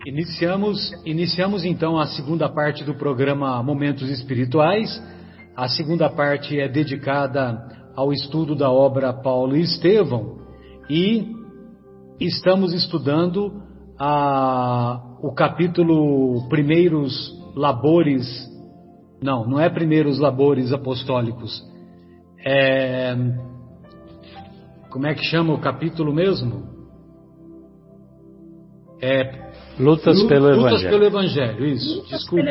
Iniciamos então a segunda parte do programa Momentos Espirituais. A segunda parte é dedicada ao estudo da obra Paulo e Estevão e estamos estudando o capítulo Primeiros Labores. Não é Primeiros Labores Apostólicos. Como é que chama o capítulo mesmo? Lutas pelo Evangelho, isso, desculpe.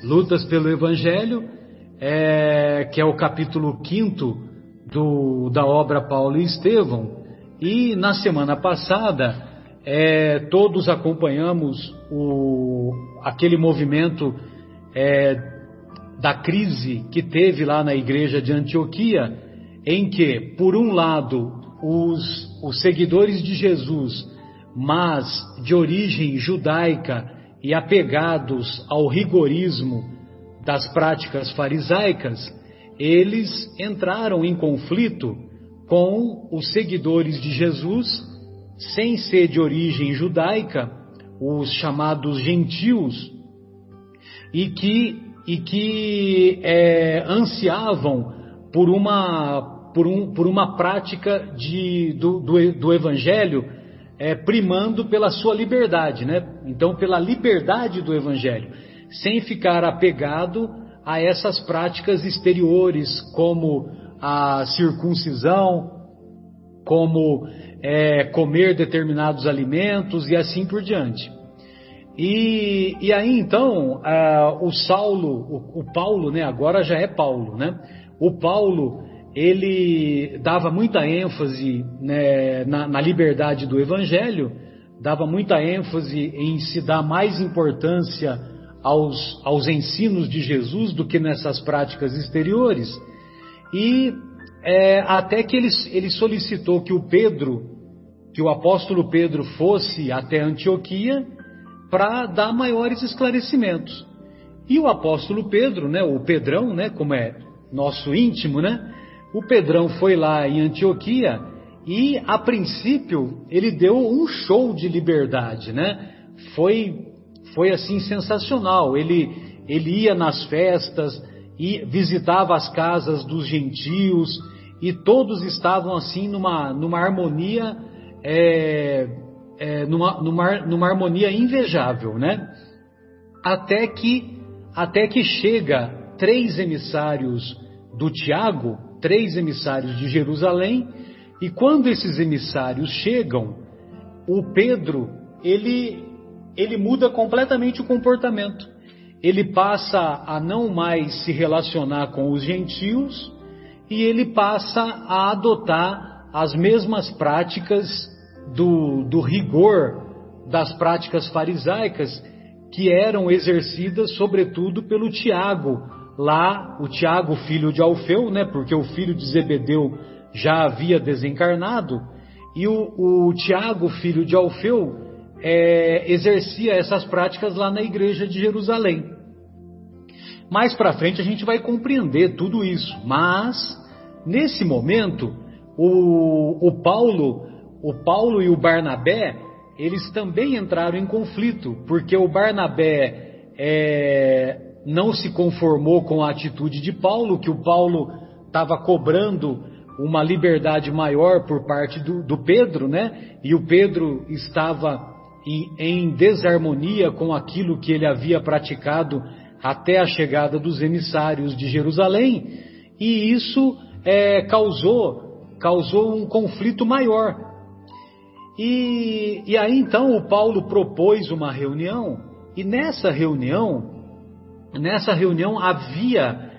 Lutas pelo Evangelho, que é o capítulo 5º da obra Paulo e Estevão. E na semana passada, todos acompanhamos aquele movimento da crise que teve lá na igreja de Antioquia, em que, por um lado, os seguidores de Jesus, mas de origem judaica e apegados ao rigorismo das práticas farisaicas, eles entraram em conflito com os seguidores de Jesus, sem ser de origem judaica, os chamados gentios, e que ansiavam por uma prática do Evangelho, primando pela sua liberdade, né? Então, pela liberdade do Evangelho, sem ficar apegado a essas práticas exteriores, como a circuncisão, como comer determinados alimentos e assim por diante. E aí então, o Paulo, né? Agora já é Paulo, né? O Paulo, ele dava muita ênfase, né, na liberdade do Evangelho, dava muita ênfase em se dar mais importância aos ensinos de Jesus do que nessas práticas exteriores, e até que ele solicitou que o apóstolo Pedro fosse até Antioquia para dar maiores esclarecimentos. E o apóstolo Pedro, né, o Pedrão, né, como é nosso íntimo, né, o Pedrão foi lá em Antioquia e, a princípio, ele deu um show de liberdade, né? Foi assim sensacional. Ele ia nas festas e visitava as casas dos gentios e todos estavam assim numa harmonia, numa harmonia invejável, né? Até que chega 3 emissários do Tiago, 3 emissários de Jerusalém, e quando esses emissários chegam, o Pedro, ele muda completamente o comportamento. Ele passa a não mais se relacionar com os gentios e ele passa a adotar as mesmas práticas do rigor das práticas farisaicas que eram exercidas sobretudo pelo Tiago, lá, o Tiago, filho de Alfeu, né, porque o filho de Zebedeu já havia desencarnado, e o Tiago, filho de Alfeu, exercia essas práticas lá na igreja de Jerusalém. Mais para frente a gente vai compreender tudo isso, mas nesse momento o Paulo e o Barnabé, eles também entraram em conflito, porque o Barnabé não se conformou com a atitude de Paulo, que o Paulo estava cobrando uma liberdade maior por parte do Pedro, né? E o Pedro estava em desarmonia com aquilo que ele havia praticado até a chegada dos emissários de Jerusalém, e isso causou um conflito maior. E aí então o Paulo propôs uma reunião, e nessa reunião havia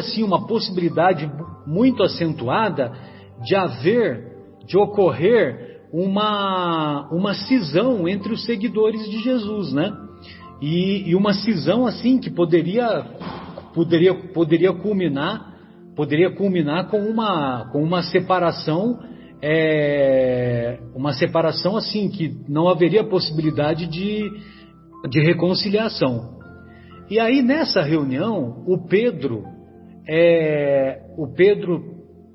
sim uma possibilidade muito acentuada de ocorrer uma cisão entre os seguidores de Jesus, né? E uma cisão assim que poderia culminar com uma separação, assim que não haveria possibilidade de reconciliação. E aí nessa reunião o Pedro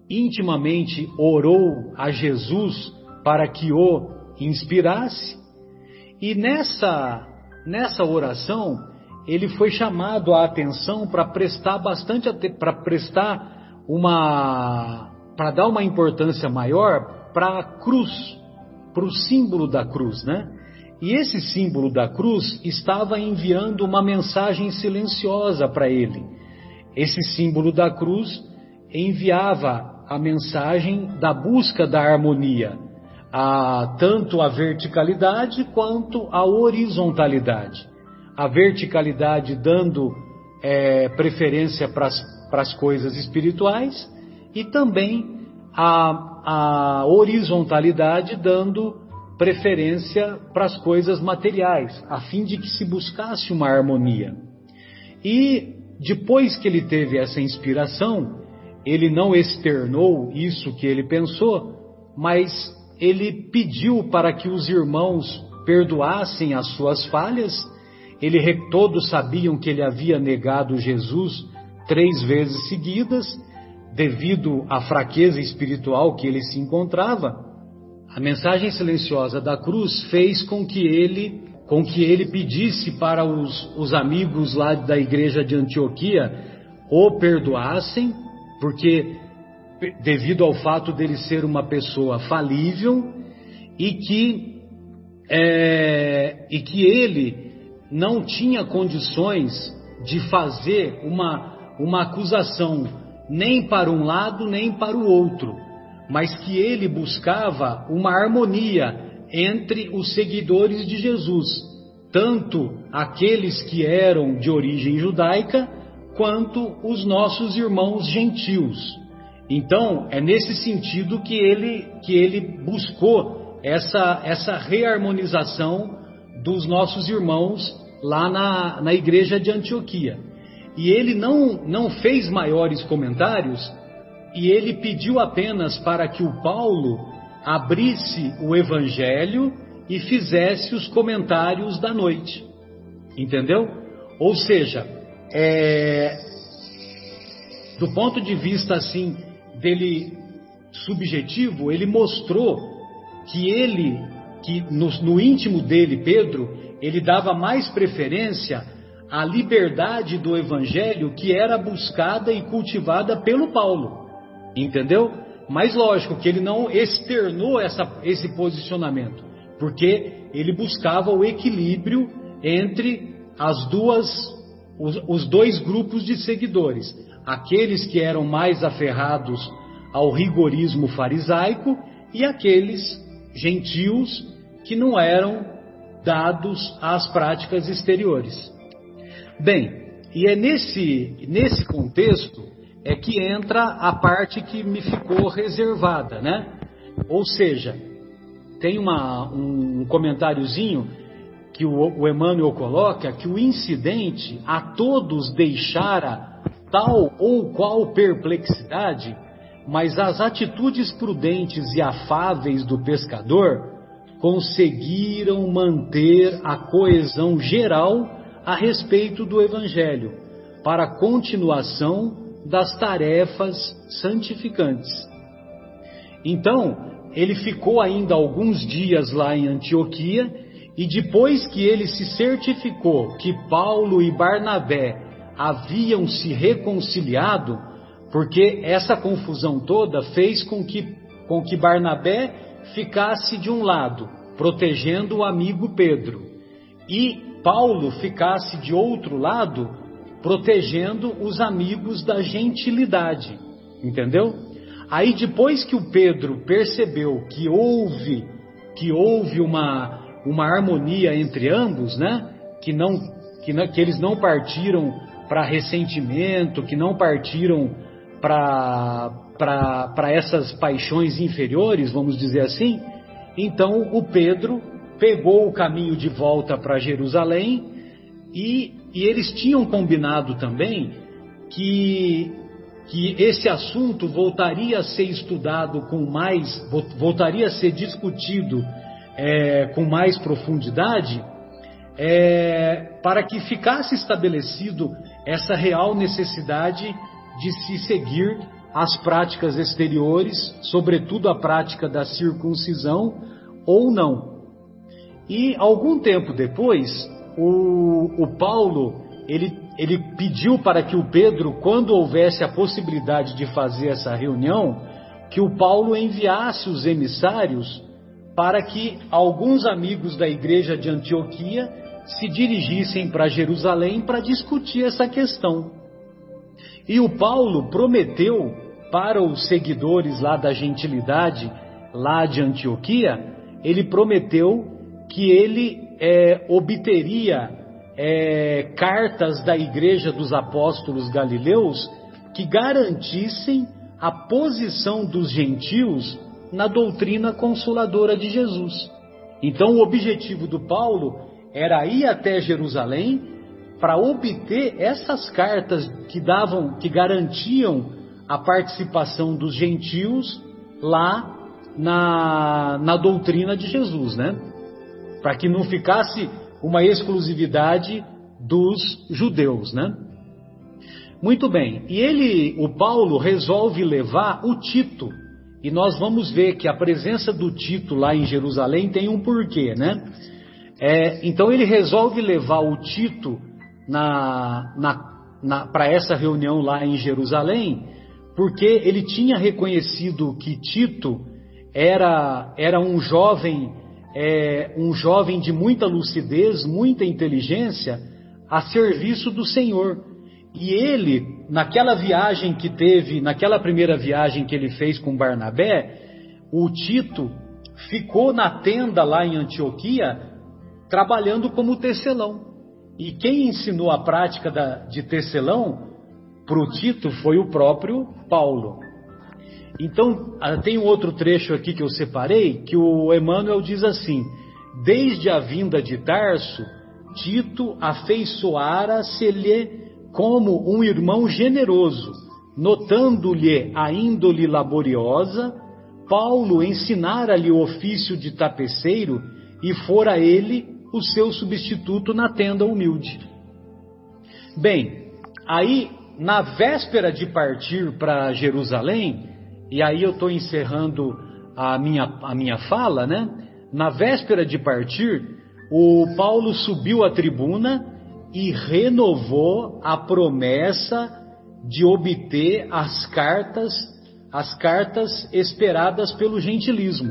intimamente orou a Jesus para que o inspirasse, E nessa oração, ele foi chamado a atenção para prestar dar uma importância maior para a cruz, para o símbolo da cruz, né? E esse símbolo da cruz estava enviando uma mensagem silenciosa para ele. Esse símbolo da cruz enviava a mensagem da busca da harmonia, tanto a verticalidade quanto a horizontalidade. A verticalidade dando preferência para as coisas espirituais e também a horizontalidade dando preferência para as coisas materiais, a fim de que se buscasse uma harmonia. E depois que ele teve essa inspiração, ele não externou isso que ele pensou, mas ele pediu para que os irmãos perdoassem as suas falhas. Todos sabiam que ele havia negado Jesus 3 vezes seguidas, devido à fraqueza espiritual que ele se encontrava. A mensagem silenciosa da cruz fez com que ele pedisse para os amigos lá da igreja de Antioquia o perdoassem, porque devido ao fato dele ser uma pessoa falível e que ele não tinha condições de fazer uma acusação nem para um lado nem para o outro, mas que ele buscava uma harmonia entre os seguidores de Jesus, tanto aqueles que eram de origem judaica, quanto os nossos irmãos gentios. Então, é nesse sentido que ele buscou essa reharmonização dos nossos irmãos lá na igreja de Antioquia. E ele não fez maiores comentários, e ele pediu apenas para que o Paulo abrisse o Evangelho e fizesse os comentários da noite. Entendeu? Ou seja, do ponto de vista assim dele subjetivo, ele mostrou que no íntimo dele, Pedro, ele dava mais preferência à liberdade do Evangelho que era buscada e cultivada pelo Paulo. Entendeu? Mas lógico que ele não externou esse posicionamento, porque ele buscava o equilíbrio entre os dois grupos de seguidores, aqueles que eram mais aferrados ao rigorismo farisaico e aqueles gentios que não eram dados às práticas exteriores. Bem, e é nesse contexto que entra a parte que me ficou reservada, né? Ou seja, tem um comentáriozinho que o Emmanuel coloca, que o incidente a todos deixara tal ou qual perplexidade, mas as atitudes prudentes e afáveis do pescador conseguiram manter a coesão geral a respeito do Evangelho, para a continuação das tarefas santificantes. Então, ele ficou ainda alguns dias lá em Antioquia, e depois que ele se certificou que Paulo e Barnabé haviam se reconciliado, porque essa confusão toda fez com que Barnabé ficasse de um lado, protegendo o amigo Pedro, e Paulo ficasse de outro lado, protegendo os amigos da gentilidade, entendeu? Aí depois que o Pedro percebeu que houve uma harmonia entre ambos, né? Que eles não partiram para ressentimento, que não partiram para essas paixões inferiores, vamos dizer assim. Então o Pedro pegou o caminho de volta para Jerusalém e eles tinham combinado também que esse assunto voltaria a ser estudado voltaria a ser discutido com mais profundidade, para que ficasse estabelecido essa real necessidade de se seguir as práticas exteriores, sobretudo a prática da circuncisão ou não. E algum tempo depois, o Paulo, ele pediu para que o Pedro, quando houvesse a possibilidade de fazer essa reunião, que o Paulo enviasse os emissários para que alguns amigos da igreja de Antioquia se dirigissem para Jerusalém para discutir essa questão. E o Paulo prometeu para os seguidores lá da gentilidade, lá de Antioquia, ele prometeu que ele obteria cartas da igreja dos apóstolos galileus que garantissem a posição dos gentios na doutrina consoladora de Jesus. Então o objetivo do Paulo era ir até Jerusalém para obter essas cartas que garantiam a participação dos gentios lá na doutrina de Jesus, né? Para que não ficasse uma exclusividade dos judeus, né? Muito bem, e o Paulo resolve levar o Tito, e nós vamos ver que a presença do Tito lá em Jerusalém tem um porquê, né? Então ele resolve levar o Tito para essa reunião lá em Jerusalém, porque ele tinha reconhecido que Tito era um jovem de muita lucidez, muita inteligência, a serviço do Senhor. E ele, naquela viagem que teve, naquela primeira viagem que ele fez com Barnabé, o Tito ficou na tenda lá em Antioquia, trabalhando como tecelão. E quem ensinou a prática de tecelão para o Tito foi o próprio Paulo. Então, tem um outro trecho aqui que eu separei, que o Emmanuel diz assim: desde a vinda de Tarso, Tito afeiçoara-se-lhe como um irmão generoso, notando-lhe a índole laboriosa, Paulo ensinara-lhe o ofício de tapeceiro e fora ele o seu substituto na tenda humilde. Bem, aí na véspera de partir para Jerusalém, e aí eu estou encerrando a minha fala, né? Na véspera de partir, o Paulo subiu à tribuna e renovou a promessa de obter as cartas esperadas pelo gentilismo.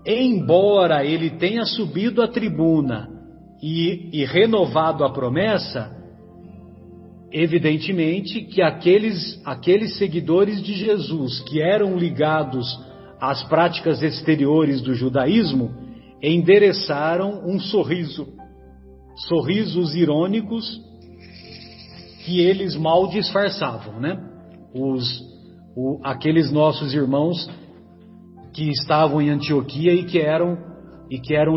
Embora ele tenha subido à tribuna e renovado a promessa, evidentemente que aqueles seguidores de Jesus que eram ligados às práticas exteriores do judaísmo endereçaram um sorrisos irônicos que eles mal disfarçavam, né? Aqueles nossos irmãos que estavam em Antioquia e que eram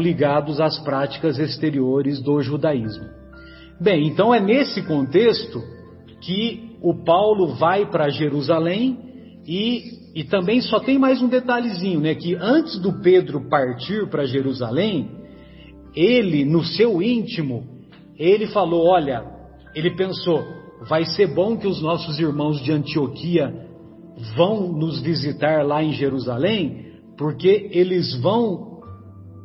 ligados às práticas exteriores do judaísmo. Bem, então é nesse contexto que o Paulo vai para Jerusalém e também só tem mais um detalhezinho, né? Que antes do Pedro partir para Jerusalém, ele, no seu íntimo, ele falou, olha, ele pensou, vai ser bom que os nossos irmãos de Antioquia vão nos visitar lá em Jerusalém, porque eles vão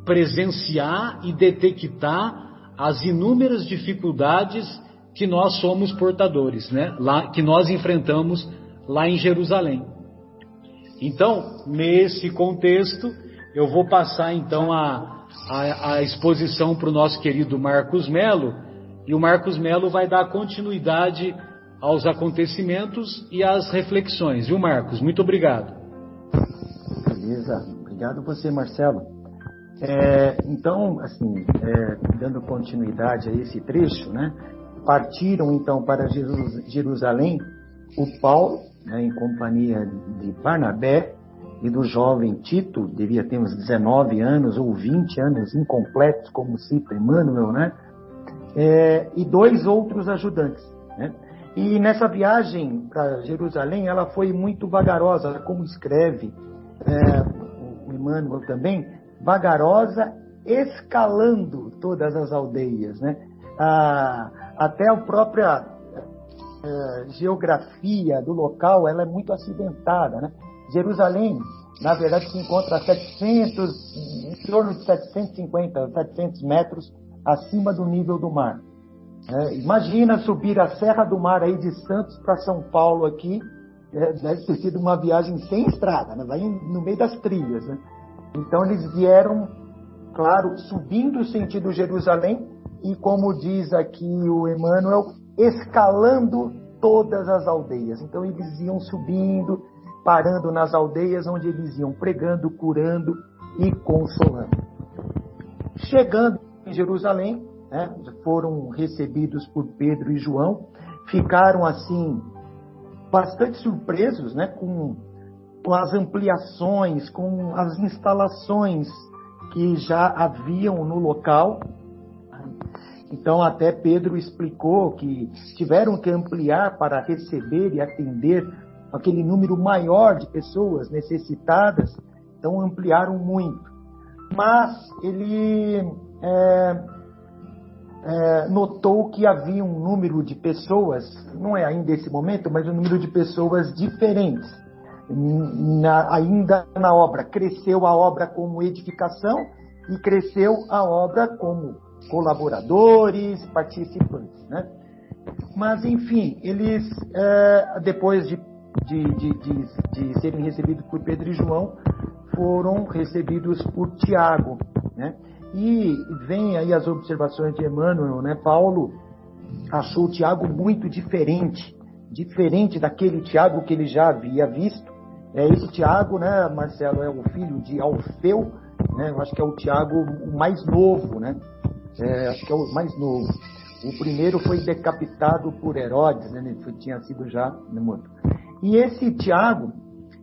presenciar e detectar as inúmeras dificuldades que nós somos portadores, né? Que nós enfrentamos lá em Jerusalém. Então, nesse contexto, eu vou passar então a exposição para o nosso querido Marcos Melo, e o Marcos Melo vai dar continuidade aos acontecimentos e às reflexões. Viu, Marcos? Muito obrigado. Beleza. Obrigado você, Marcelo. Então, assim, dando continuidade a esse trecho, né? Partiram então para Jerusalém o Paulo, né, em companhia de Barnabé e do jovem Tito, devia ter uns 19 anos ou 20 anos incompletos, como cita Emmanuel, né? E 2 outros ajudantes, né? E nessa viagem para Jerusalém, ela foi muito vagarosa, como escreve o Emmanuel também, vagarosa, escalando todas as aldeias, né? Até a própria geografia do local, ela é muito acidentada, né? Jerusalém na verdade se encontra a 700, em torno de 750, 700 metros acima do nível do mar. Imagina subir a Serra do Mar aí de Santos para São Paulo aqui, deve ter sido uma viagem sem estrada, né? Vai no meio das trilhas, né? Então eles vieram, claro, subindo sentido Jerusalém e, como diz aqui o Emmanuel, escalando todas as aldeias. Então eles iam subindo, parando nas aldeias onde eles iam pregando, curando e consolando. Chegando em Jerusalém, né, foram recebidos por Pedro e João, ficaram assim bastante surpresos, né, com as ampliações, com as instalações que já haviam no local. Então até Pedro explicou que tiveram que ampliar para receber e atender aquele número maior de pessoas necessitadas, então ampliaram muito. Mas ele notou que havia um número de pessoas, não é ainda esse momento, mas um número de pessoas diferentes. Ainda na obra, cresceu a obra como edificação e cresceu a obra como colaboradores, participantes, né? Mas, enfim, eles, depois de serem recebidos por Pedro e João, foram recebidos por Tiago, né? E vem aí as observações de Emmanuel, né? Paulo achou Tiago muito diferente daquele Tiago que ele já havia visto. Esse Tiago, né, Marcelo, é o filho de Alfeu, né? Eu acho que é o Tiago o mais novo, né? Acho que é o mais novo. O primeiro foi decapitado por Herodes, né? Ele tinha sido já morto. E esse Tiago,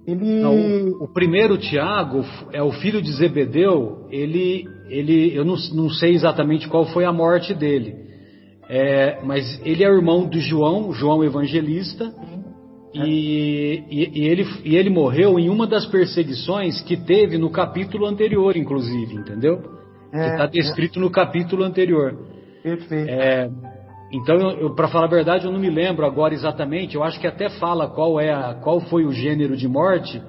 ele... Não, o primeiro Tiago é o filho de Zebedeu. Eu não sei exatamente qual foi a morte dele, mas ele é irmão de João Evangelista, e ele morreu em uma das perseguições que teve no capítulo anterior, inclusive, entendeu? Que está descrito no capítulo anterior. Perfeito. Então, para falar a verdade, eu não me lembro agora exatamente. Eu acho que até fala qual foi o gênero de morte.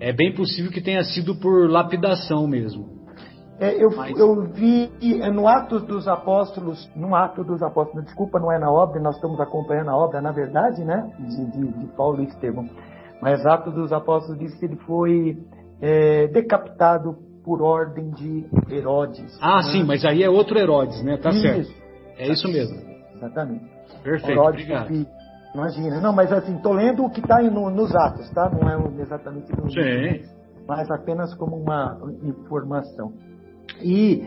É bem possível que tenha sido por lapidação mesmo. Eu vi no Atos dos Apóstolos, desculpa, não é na obra, nós estamos acompanhando a obra, na verdade, né, de Paulo e Estevão. Mas Atos dos Apóstolos diz que ele foi decapitado por ordem de Herodes. Ah, né? Sim, mas aí é outro Herodes, né? Tá isso. Certo. É isso mesmo. Exatamente. Perfeito, Herodes, obrigado. Imagina. Não, mas assim, estou lendo o que está nos Atos, tá? Não é exatamente no livro, mas apenas como uma informação. E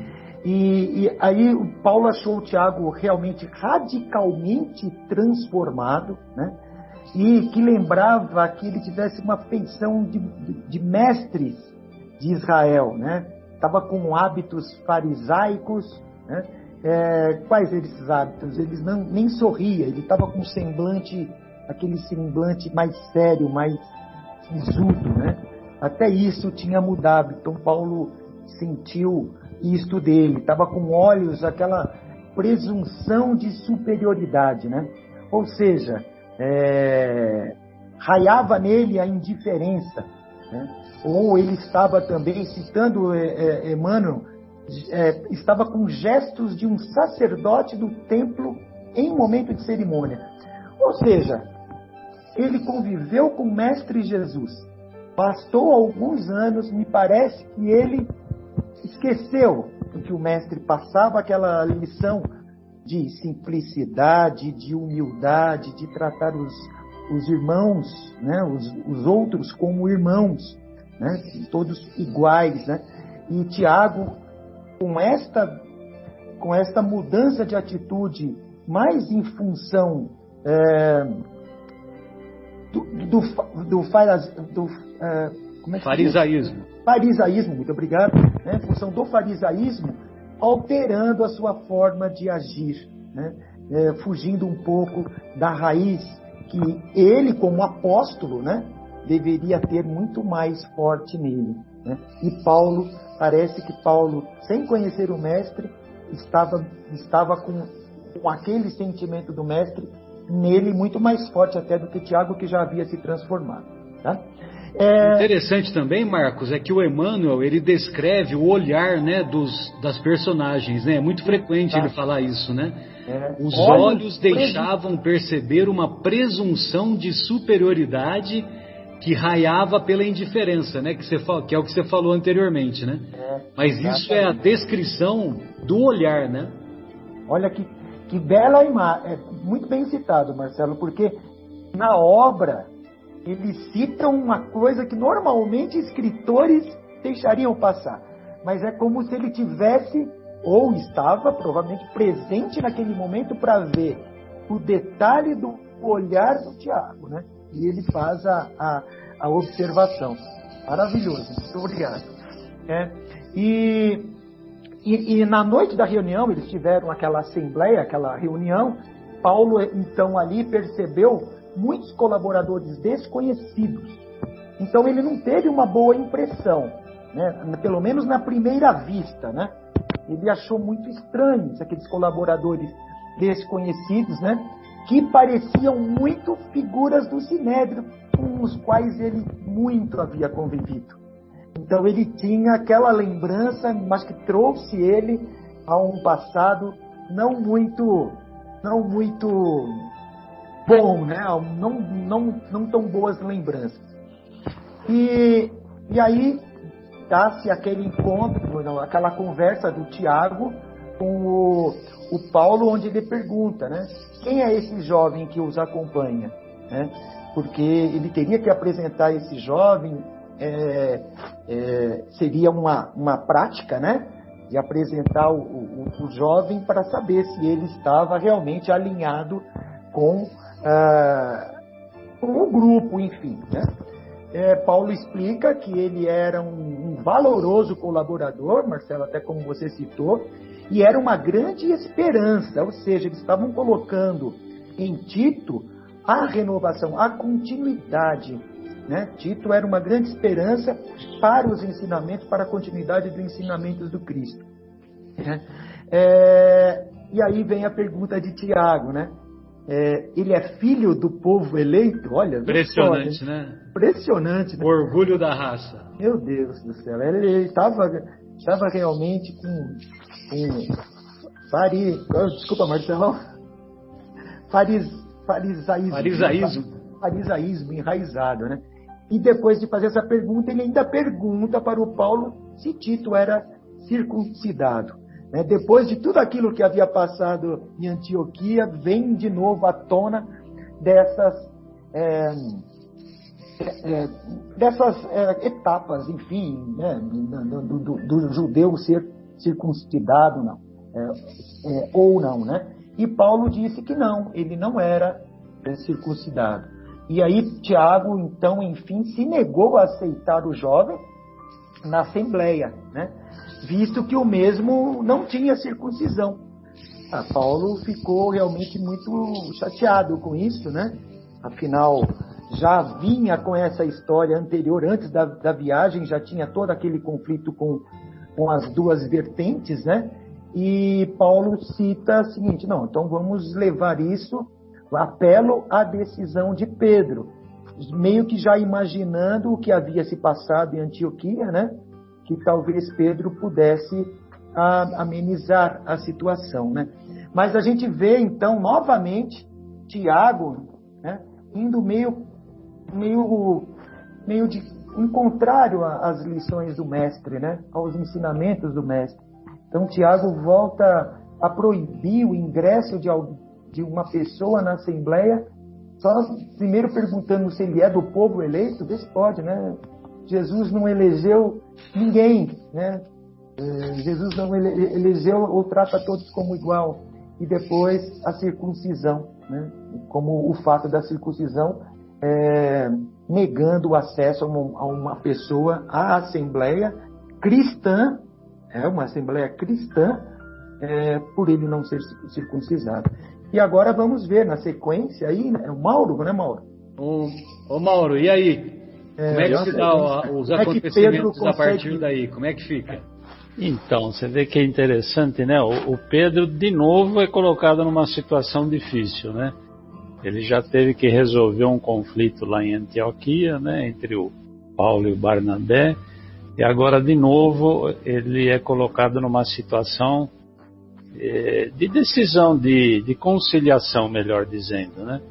aí o Paulo achou o Tiago realmente radicalmente transformado, né? E que lembrava que ele tivesse uma feição de mestres de Israel, né? Estava com hábitos farisaicos, né? Quais esses hábitos? Eles nem sorria, ele estava com aquele semblante mais sério, mais sisudo, né? Até isso tinha mudado. Então Paulo sentiu isto dele, estava com olhos, aquela presunção de superioridade, né? Ou seja, raiava nele a indiferença, né? Ou ele estava também, citando Emmanuel, estava com gestos de um sacerdote do templo em momento de cerimônia. Ou seja, ele conviveu com o Mestre Jesus, bastou alguns anos, me parece que ele esqueceu o que o Mestre passava, aquela lição de simplicidade, de humildade, de tratar os irmãos, né, os outros como irmãos, né, todos iguais, né? E Tiago, com esta mudança de atitude, mais em função farisaísmo. Farisaísmo, muito obrigado. Né? Em função do farisaísmo, alterando a sua forma de agir, né? Fugindo um pouco da raiz que ele, como apóstolo, né, deveria ter muito mais forte nele, né? E parece que Paulo, sem conhecer o Mestre, estava com aquele sentimento do Mestre nele muito mais forte até do que Tiago, que já havia se transformado, tá? Interessante também, Marcos, é que o Emmanuel, ele descreve o olhar, né, das personagens, né? É muito frequente ele falar isso, né? Os olhos deixavam perceber uma presunção de superioridade que raiava pela indiferença, né? Que é o que você falou anteriormente, né? Mas isso é a descrição do olhar, né? Olha que bela imagem, muito bem citado, Marcelo, porque na obra eles citam uma coisa que normalmente escritores deixariam passar, mas é como se ele tivesse, ou estava provavelmente presente naquele momento para ver o detalhe do olhar do Tiago, né? E ele faz a observação. Maravilhoso, muito obrigado. E na noite da reunião, eles tiveram aquela assembleia, aquela reunião. Paulo, então, ali percebeu muitos colaboradores desconhecidos. Então, ele não teve uma boa impressão, né? Pelo menos na primeira vista, né? Ele achou muito estranhos aqueles colaboradores desconhecidos, né? Que pareciam muito figuras do Sinédrio, com os quais ele muito havia convivido. Então ele tinha aquela lembrança, mas que trouxe ele a um passado não muito bom, né? Não tão boas lembranças. E aí dá-se aquele encontro, aquela conversa do Tiago com o Paulo, onde ele pergunta, né? Quem é esse jovem que os acompanha? Né? Porque ele teria que apresentar esse jovem, seria uma prática, né? De apresentar o jovem para saber se ele estava realmente alinhado com o grupo, enfim, né? Paulo explica que ele era um valoroso colaborador, Marcelo, até como você citou, e era uma grande esperança, ou seja, eles estavam colocando em Tito a renovação, a continuidade, né? Tito era uma grande esperança para os ensinamentos, para a continuidade dos ensinamentos do Cristo. E aí vem a pergunta de Tiago, né? Ele é filho do povo eleito? Olha, impressionante, né? Impressionante, né? O orgulho da raça. Meu Deus do céu, ele estava realmente com desculpa, Marcelão. Farisaísmo enraizado, né? E depois de fazer essa pergunta, ele ainda pergunta para o Paulo se Tito era circuncidado. Né? Depois de tudo aquilo que havia passado em Antioquia, vem de novo à tona dessas etapas, enfim, né? do judeu ser circuncidado, não, ou não, né? E Paulo disse que não, ele não era circuncidado. E aí Tiago, então, enfim, se negou a aceitar o jovem na assembleia, né? Visto que o mesmo não tinha circuncisão. Paulo ficou realmente muito chateado com isso, né? Afinal, já vinha com essa história anterior, antes da viagem, já tinha todo aquele conflito com as duas vertentes, né? E Paulo cita o seguinte, não, então vamos levar isso, apelo à decisão de Pedro, meio que já imaginando o que havia se passado em Antioquia, né? Que talvez Pedro pudesse amenizar a situação, né? Mas a gente vê, então, novamente, Tiago, né, indo meio de em contrário às lições do mestre, né? Aos ensinamentos do mestre. Então, Tiago volta a proibir o ingresso de uma pessoa na Assembleia, só primeiro perguntando se ele é do povo eleito, vê se pode, né? Jesus não elegeu ninguém, né? Jesus não elegeu ou trata todos como igual. E depois a circuncisão, né? Como o fato da circuncisão negando o acesso a uma pessoa à Assembleia cristã, uma Assembleia cristã, por ele não ser circuncisado. E agora vamos ver na sequência aí, né? O Mauro, né, Mauro? Ô Mauro, e aí? Como é que se dá os acontecimentos a partir daí? Como é que fica? Então, você vê que é interessante, né? O Pedro, de novo, é colocado numa situação difícil, né? Ele já teve que resolver um conflito lá em Antioquia, né? Entre o Paulo e o Barnabé, e agora de novo ele é colocado numa situação de decisão, de conciliação, melhor dizendo, né?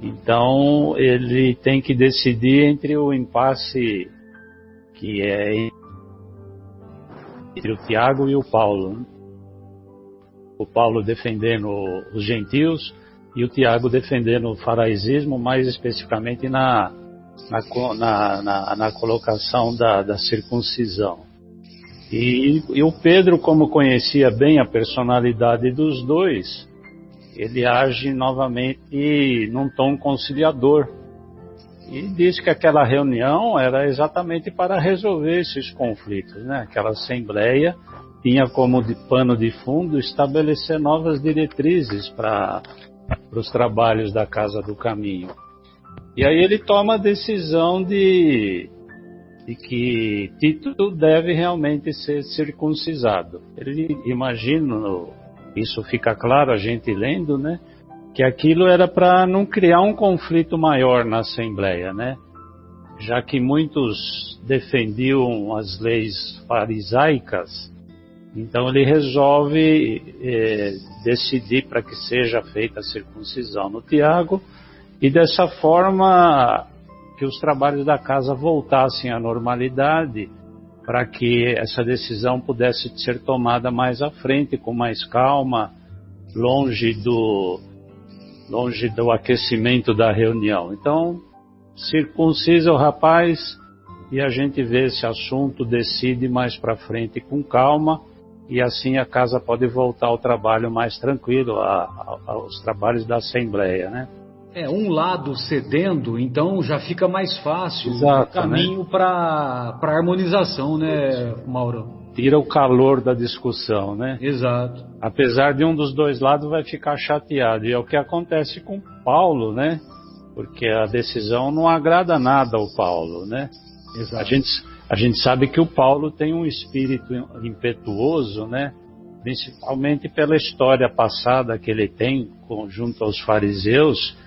Então ele tem que decidir entre o impasse que é entre o Tiago e o Paulo, né? O Paulo defendendo os gentios e o Tiago defendendo o faraizismo, mais especificamente na colocação da circuncisão. E o Pedro, como conhecia bem a personalidade dos dois, ele age novamente num tom conciliador. E diz que aquela reunião era exatamente para resolver esses conflitos, né? Aquela assembleia tinha como pano de fundo estabelecer novas diretrizes para os trabalhos da Casa do Caminho. E aí ele toma a decisão de que Tito deve realmente ser circuncisado. Ele imagina, isso fica claro a gente lendo, né? Que aquilo era para não criar um conflito maior na Assembleia, né? Já que muitos defendiam as leis farisaicas, então ele resolve decidir para que seja feita a circuncisão no Tiago, e dessa forma que os trabalhos da casa voltassem à normalidade, para que essa decisão pudesse ser tomada mais à frente, com mais calma, longe do aquecimento da reunião. Então, circuncisa o rapaz e a gente vê esse assunto, decide mais para frente com calma, e assim a casa pode voltar ao trabalho mais tranquilo, aos trabalhos da Assembleia, né? Um lado cedendo, então já fica mais fácil. Exato, o caminho, né? Para harmonização, né, Mauro? Tira o calor da discussão, né? Exato. Apesar de um dos dois lados vai ficar chateado, e é o que acontece com Paulo, né? Porque a decisão não agrada nada ao Paulo, né? Exato. A gente sabe que o Paulo tem um espírito impetuoso, né? Principalmente pela história passada que ele tem junto aos fariseus.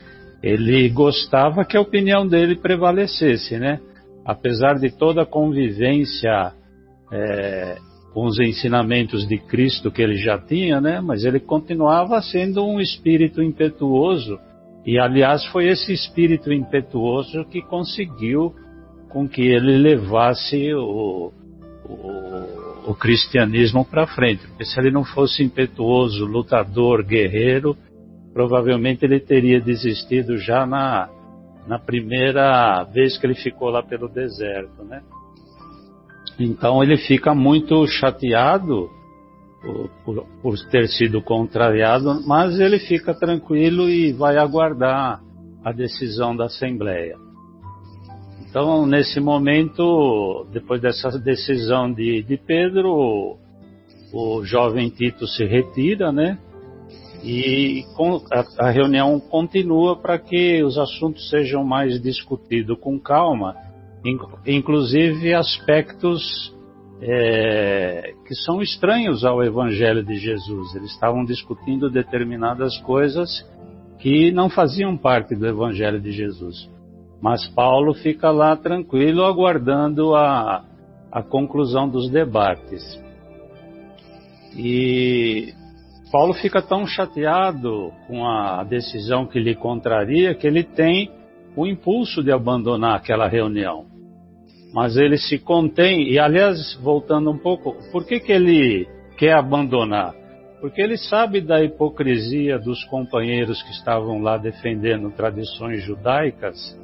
Ele gostava que a opinião dele prevalecesse, né? Apesar de toda a convivência com os ensinamentos de Cristo que ele já tinha, né? Mas ele continuava sendo um espírito impetuoso, e aliás foi esse espírito impetuoso que conseguiu com que ele levasse o cristianismo para frente. Porque se ele não fosse impetuoso, lutador, guerreiro, provavelmente ele teria desistido já na primeira vez que ele ficou lá pelo deserto, né? Então ele fica muito chateado por ter sido contrariado, mas ele fica tranquilo e vai aguardar a decisão da Assembleia. Então, nesse momento, depois dessa decisão de Pedro, o jovem Tito se retira, né? E a reunião continua para que os assuntos sejam mais discutidos com calma, inclusive aspectos que são estranhos ao Evangelho de Jesus. Eles estavam discutindo determinadas coisas que não faziam parte do Evangelho de Jesus. Mas Paulo fica lá tranquilo, aguardando a conclusão dos debates. E Paulo fica tão chateado com a decisão que lhe contraria, que ele tem o impulso de abandonar aquela reunião. Mas ele se contém, e aliás, voltando um pouco, por que ele quer abandonar? Porque ele sabe da hipocrisia dos companheiros que estavam lá defendendo tradições judaicas,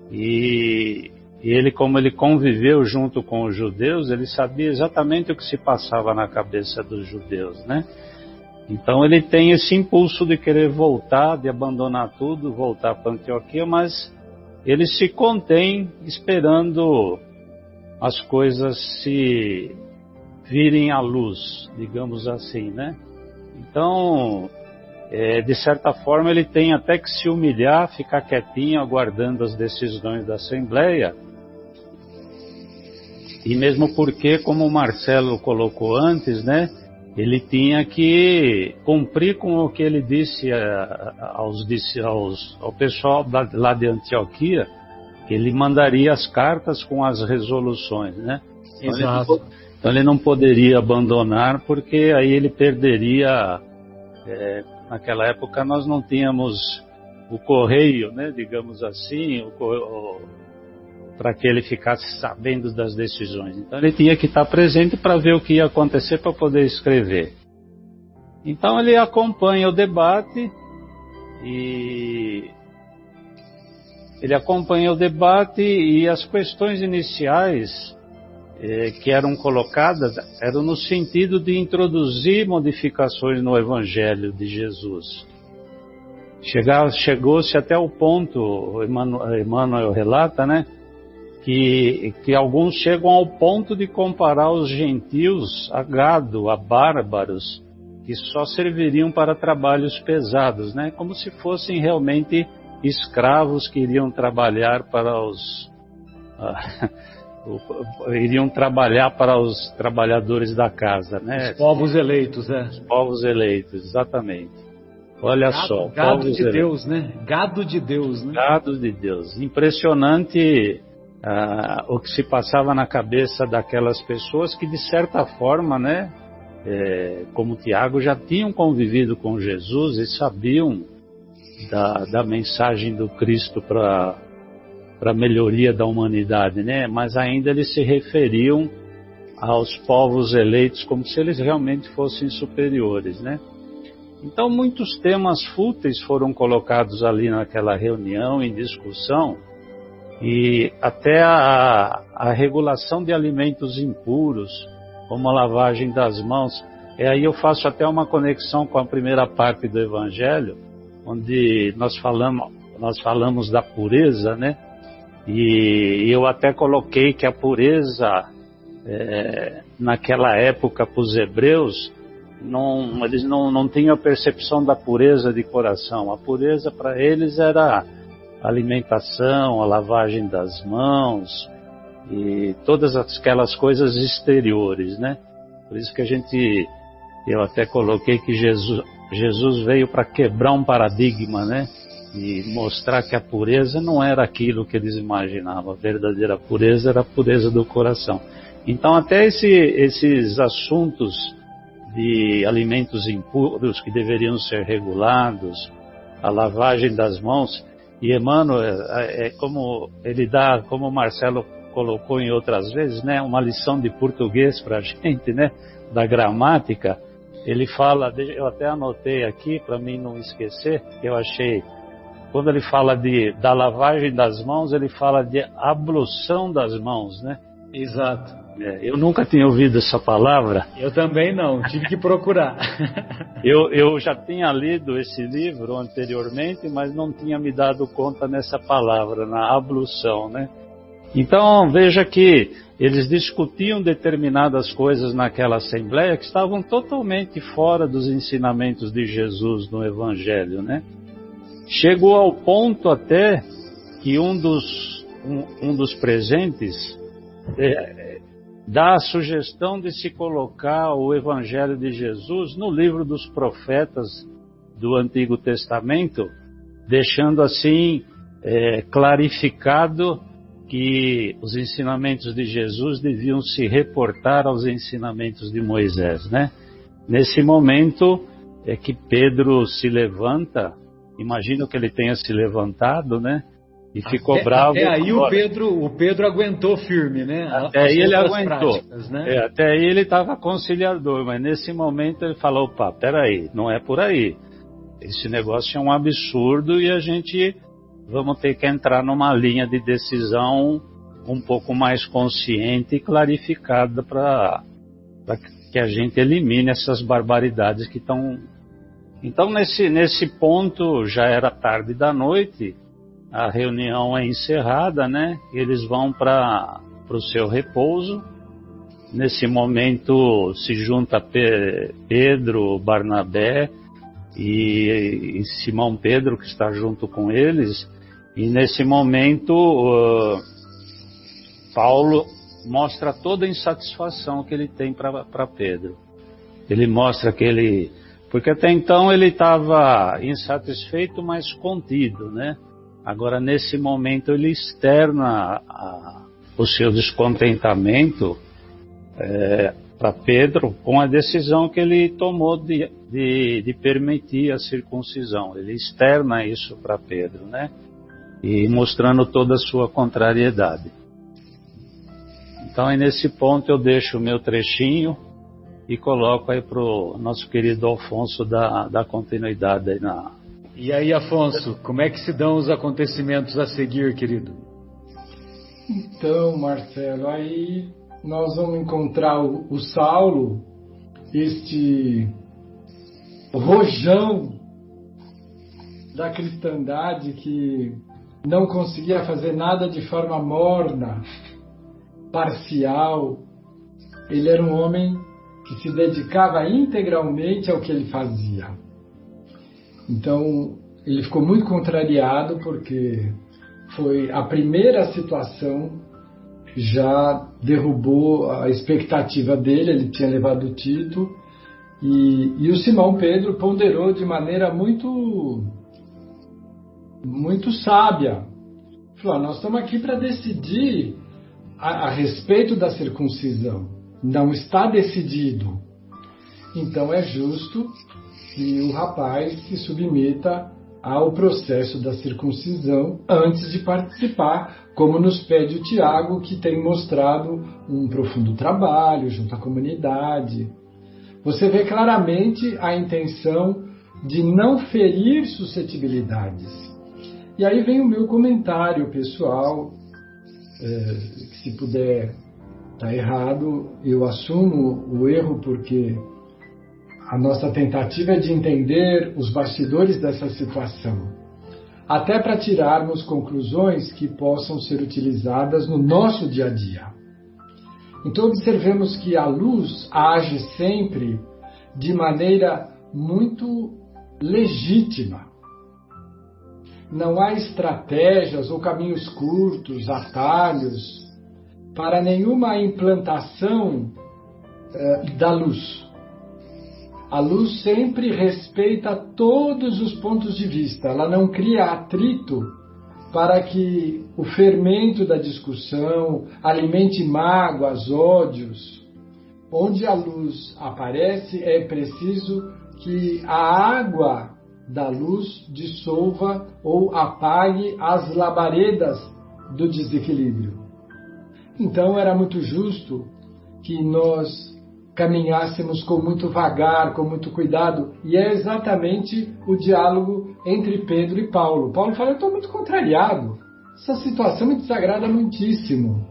e ele, como ele conviveu junto com os judeus, ele sabia exatamente o que se passava na cabeça dos judeus, né? Então ele tem esse impulso de querer voltar, de abandonar tudo, voltar para Antioquia, mas ele se contém esperando as coisas se virem à luz, digamos assim, né? Então, de certa forma, ele tem até que se humilhar, ficar quietinho, aguardando as decisões da Assembleia. E mesmo porque, como o Marcelo colocou antes, né? Ele tinha que cumprir com o que ele disse ao pessoal lá de Antioquia, ele mandaria as cartas com as resoluções, né? Exato. Então ele não poderia abandonar, porque aí ele perderia. Naquela época nós não tínhamos o correio, né, digamos assim, para que ele ficasse sabendo das decisões. Então ele tinha que estar presente para ver o que ia acontecer, para poder escrever. Então ele acompanha o debate e as questões iniciais que eram colocadas eram no sentido de introduzir modificações no Evangelho de Jesus. Chegou-se até o ponto, Emmanuel relata, né, que alguns chegam ao ponto de comparar os gentios a gado, a bárbaros, que só serviriam para trabalhos pesados, né, como se fossem realmente escravos que iriam trabalhar para os trabalhadores da casa, né? Os povos eleitos, Os povos eleitos, exatamente. Olha só. Gado de Deus, né? Gado de Deus, né? Gado de Deus. Impressionante o que se passava na cabeça daquelas pessoas que, de certa forma, né, como Tiago, já tinham convivido com Jesus e sabiam da mensagem do Cristo para a melhoria da humanidade, né? Mas ainda eles se referiam aos povos eleitos como se eles realmente fossem superiores, né? Então muitos temas fúteis foram colocados ali naquela reunião em discussão, e até a regulação de alimentos impuros, como a lavagem das mãos. E aí eu faço até uma conexão com a primeira parte do Evangelho, onde nós falamos da pureza, né? E eu até coloquei que a pureza, naquela época, para os hebreus, eles não tinham a percepção da pureza de coração. A pureza para eles era a alimentação, a lavagem das mãos e todas aquelas coisas exteriores, né? Por isso que eu até coloquei que Jesus veio para quebrar um paradigma, né? E mostrar que a pureza não era aquilo que eles imaginavam. A verdadeira pureza era a pureza do coração. Então até esses assuntos de alimentos impuros que deveriam ser regulados, a lavagem das mãos, e Emmanuel, como ele dá, como o Marcelo colocou em outras vezes, né, uma lição de português para a gente, né, da gramática. Ele fala, eu até anotei aqui para mim não esquecer, que eu achei, quando ele fala da lavagem das mãos, ele fala de ablução das mãos, né? Exato. Eu nunca tinha ouvido essa palavra. Eu também não, tive que procurar. Eu já tinha lido esse livro anteriormente, mas não tinha me dado conta nessa palavra, na ablução, né? Então, veja que eles discutiam determinadas coisas naquela assembleia que estavam totalmente fora dos ensinamentos de Jesus no Evangelho, né? Chegou ao ponto até que um dos presentes dá a sugestão de se colocar o Evangelho de Jesus no livro dos profetas do Antigo Testamento, deixando assim clarificado que os ensinamentos de Jesus deviam se reportar aos ensinamentos de Moisés, né? Nesse momento é que Pedro se levanta, imagino que ele tenha se levantado, né? E ficou bravo. Até aí o Pedro aguentou firme, né? Até aí ele aguentou. Práticas, né? Até aí ele estava conciliador, mas nesse momento ele falou, opa, peraí, não é por aí. Esse negócio é um absurdo e a gente vamos ter que entrar numa linha de decisão um pouco mais consciente e clarificada para que a gente elimine essas barbaridades que estão... Então nesse ponto já era tarde da noite, a reunião é encerrada, né? Eles vão para o seu repouso. Nesse momento se junta Pedro, Barnabé e Simão Pedro, que está junto com eles. E nesse momento Paulo mostra toda a insatisfação que ele tem para Pedro. Ele mostra que porque até então ele estava insatisfeito, mas contido, né? Agora, nesse momento, ele externa o seu descontentamento para Pedro com a decisão que ele tomou de permitir a circuncisão. Ele externa isso para Pedro, né? E mostrando toda a sua contrariedade. Então, aí nesse ponto eu deixo o meu trechinho e coloco aí para o nosso querido Afonso dar continuidade aí na... E aí, Afonso, como é que se dão os acontecimentos a seguir, querido? Então, Marcelo, aí nós vamos encontrar o Saulo, este rojão da cristandade que não conseguia fazer nada de forma morna, parcial. Ele era um homem que se dedicava integralmente ao que ele fazia. Então, ele ficou muito contrariado porque foi a primeira situação, já derrubou a expectativa dele, ele tinha levado o Tito, e o Simão Pedro ponderou de maneira muito sábia. Falou, nós estamos aqui para decidir a respeito da circuncisão. Não está decidido. Então é justo que o rapaz se submeta ao processo da circuncisão antes de participar, como nos pede o Tiago, que tem mostrado um profundo trabalho junto à comunidade. Você vê claramente a intenção de não ferir suscetibilidades. E aí vem o meu comentário pessoal, que se puder estar errado, eu assumo o erro, porque a nossa tentativa é de entender os bastidores dessa situação, até para tirarmos conclusões que possam ser utilizadas no nosso dia a dia. Então observemos que a luz age sempre de maneira muito legítima. Não há estratégias ou caminhos curtos, atalhos, para nenhuma implantação da luz. A luz sempre respeita todos os pontos de vista. Ela não cria atrito para que o fermento da discussão alimente mágoas, ódios. Onde a luz aparece, é preciso que a água da luz dissolva ou apague as labaredas do desequilíbrio. Então era muito justo que nós caminhássemos com muito vagar, com muito cuidado, e é exatamente o diálogo entre Pedro e Paulo. Paulo fala, eu estou muito contrariado, essa situação me desagrada muitíssimo.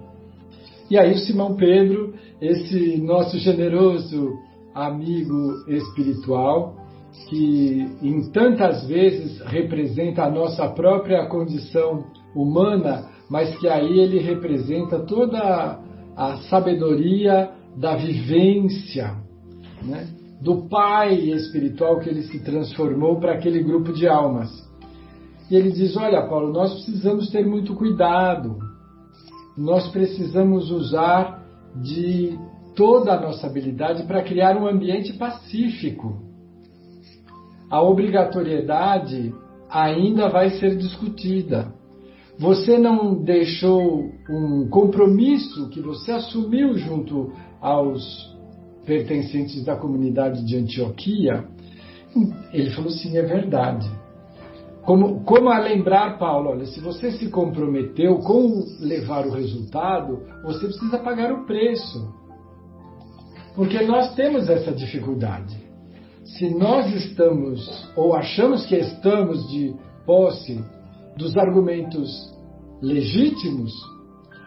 E aí o Simão Pedro, esse nosso generoso amigo espiritual, que em tantas vezes representa a nossa própria condição humana, mas que aí ele representa toda a sabedoria da vivência, né, do pai espiritual que ele se transformou para aquele grupo de almas. E ele diz, olha, Paulo, nós precisamos ter muito cuidado, nós precisamos usar de toda a nossa habilidade para criar um ambiente pacífico. A obrigatoriedade ainda vai ser discutida. Você não deixou um compromisso que você assumiu junto aos pertencentes da comunidade de Antioquia? Ele falou, sim, é verdade. Como a lembrar, Paulo, olha, se você se comprometeu com levar o resultado, você precisa pagar o preço. Porque nós temos essa dificuldade. Se nós estamos, ou achamos que estamos de posse dos argumentos legítimos,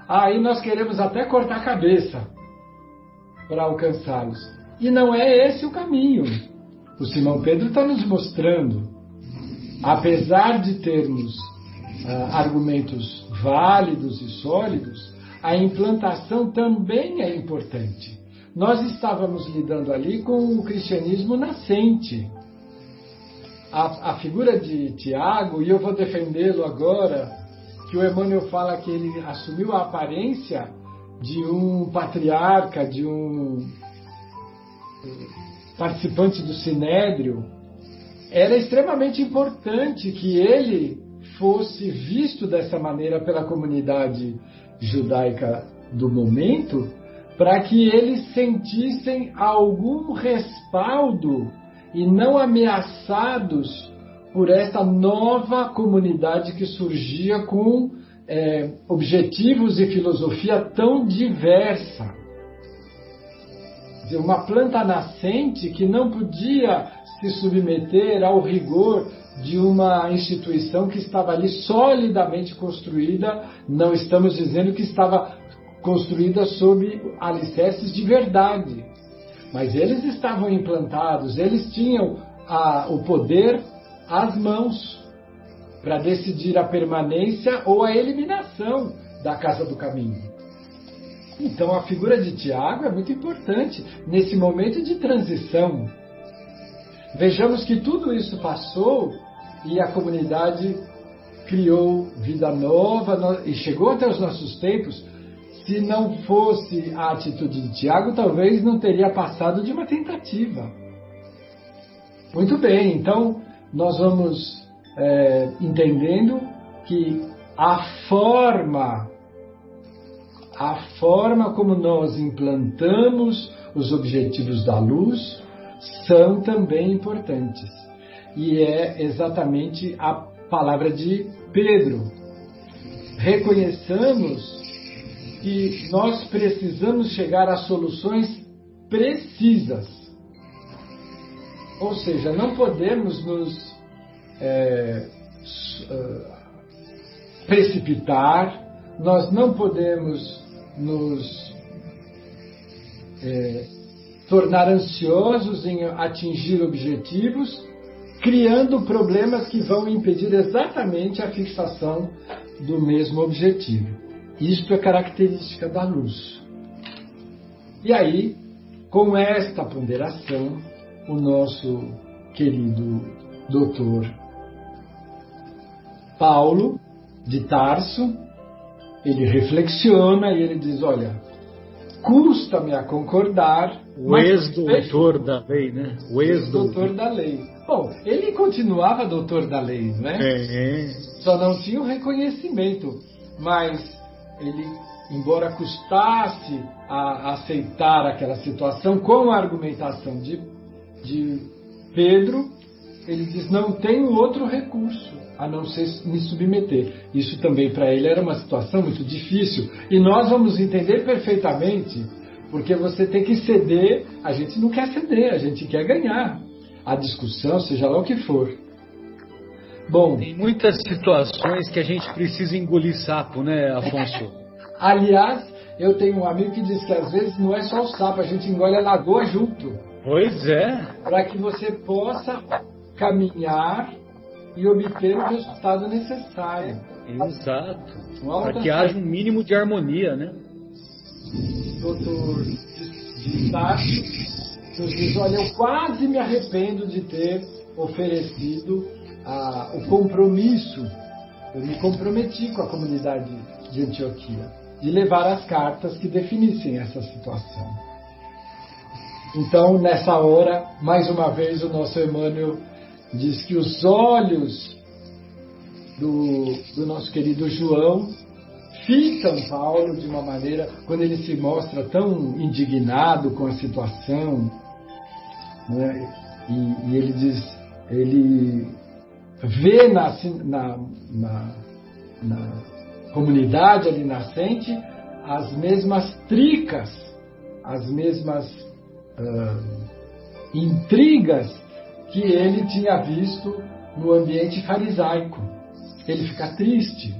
aí nós queremos até cortar a cabeça para alcançá-los. E não é esse o caminho. O Simão Pedro está nos mostrando, apesar de termos argumentos válidos e sólidos, a implantação também é importante. Nós estávamos lidando ali com o cristianismo nascente. A figura de Tiago, e eu vou defendê-lo agora, que o Emmanuel fala que ele assumiu a aparência de um patriarca, de um participante do Sinédrio. Era extremamente importante que ele fosse visto dessa maneira pela comunidade judaica do momento, para que eles sentissem algum respaldo e não ameaçados por essa nova comunidade que surgia com objetivos e filosofia tão diversa. Uma planta nascente que não podia se submeter ao rigor de uma instituição que estava ali solidamente construída. Não estamos dizendo que estava construída sob alicerces de verdade, mas eles estavam implantados, eles tinham o poder às mãos para decidir a permanência ou a eliminação da casa do caminho. Então a figura de Tiago é muito importante nesse momento de transição. Vejamos que tudo isso passou e a comunidade criou vida nova e chegou até os nossos tempos. Se não fosse a atitude de Tiago, talvez não teria passado de uma tentativa. Muito bem, então nós vamos entendendo que a forma como nós implantamos os objetivos da luz são também importantes. E é exatamente a palavra de Pedro. Reconheçamos que nós precisamos chegar a soluções precisas. Ou seja, não podemos nos precipitar, nós não podemos nos tornar ansiosos em atingir objetivos, criando problemas que vão impedir exatamente a fixação do mesmo objetivo. Isto é característica da luz. E aí, com esta ponderação, o nosso querido doutor Paulo de Tarso, ele reflexiona e ele diz, olha, custa-me a concordar... O ex-doutor da lei, né? O ex-doutor da lei. Bom, ele continuava doutor da lei, não é? Só não tinha o reconhecimento, mas ele, embora custasse a aceitar aquela situação com a argumentação de Pedro, ele diz, não tenho outro recurso a não ser me submeter. Isso também para ele era uma situação muito difícil. E nós vamos entender perfeitamente, porque você tem que ceder. A gente não quer ceder, a gente quer ganhar a discussão, seja lá o que for. Bom, tem muitas situações que a gente precisa engolir sapo, né, Afonso? Aliás, eu tenho um amigo que diz que às vezes não é só o sapo, a gente engole a lagoa junto. Pois é. Para que você possa caminhar e obter o resultado necessário. Exato. Para que haja um mínimo de harmonia, né? Doutor de Tarso nos diz, olha, eu quase me arrependo de ter oferecido o compromisso. Eu me comprometi com a comunidade de Antioquia de levar as cartas que definissem essa situação. Então, nessa hora, mais uma vez, o nosso Emmanuel diz que os olhos do nosso querido João fitam Paulo de uma maneira, quando ele se mostra tão indignado com a situação, né? E ele diz, ele vê na comunidade ali nascente as mesmas tricas, as mesmas intrigas que ele tinha visto no ambiente farisaico. Ele fica triste.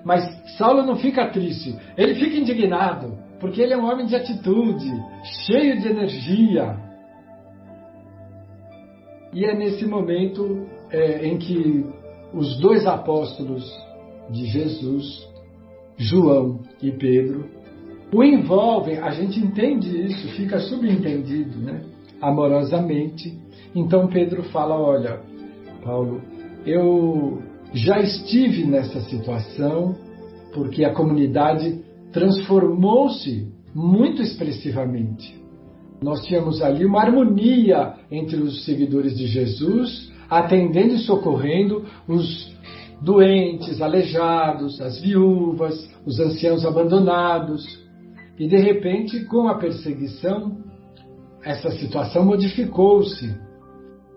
Mas Saulo não fica triste, ele fica indignado, porque ele é um homem de atitude, cheio de energia. E é nesse momento em que os dois apóstolos de Jesus, João e Pedro, o envolvem. A gente entende isso, fica subentendido, né? Amorosamente. Então Pedro fala, olha, Paulo, eu já estive nessa situação, porque a comunidade transformou-se muito expressivamente. Nós tínhamos ali uma harmonia entre os seguidores de Jesus, atendendo e socorrendo os doentes, aleijados, as viúvas, os anciãos abandonados. E de repente, com a perseguição, essa situação modificou-se,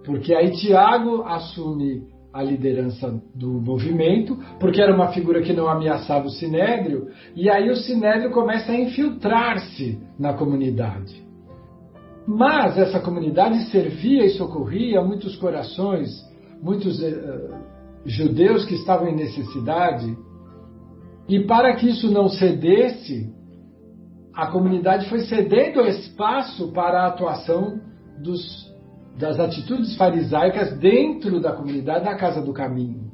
porque aí Tiago assume a liderança do movimento, porque era uma figura que não ameaçava o Sinédrio, e aí o Sinédrio começa a infiltrar-se na comunidade. Mas essa comunidade servia e socorria muitos corações, muitos judeus que estavam em necessidade, e para que isso não cedesse, a comunidade foi cedendo espaço para a atuação das atitudes farisaicas dentro da comunidade da Casa do Caminho.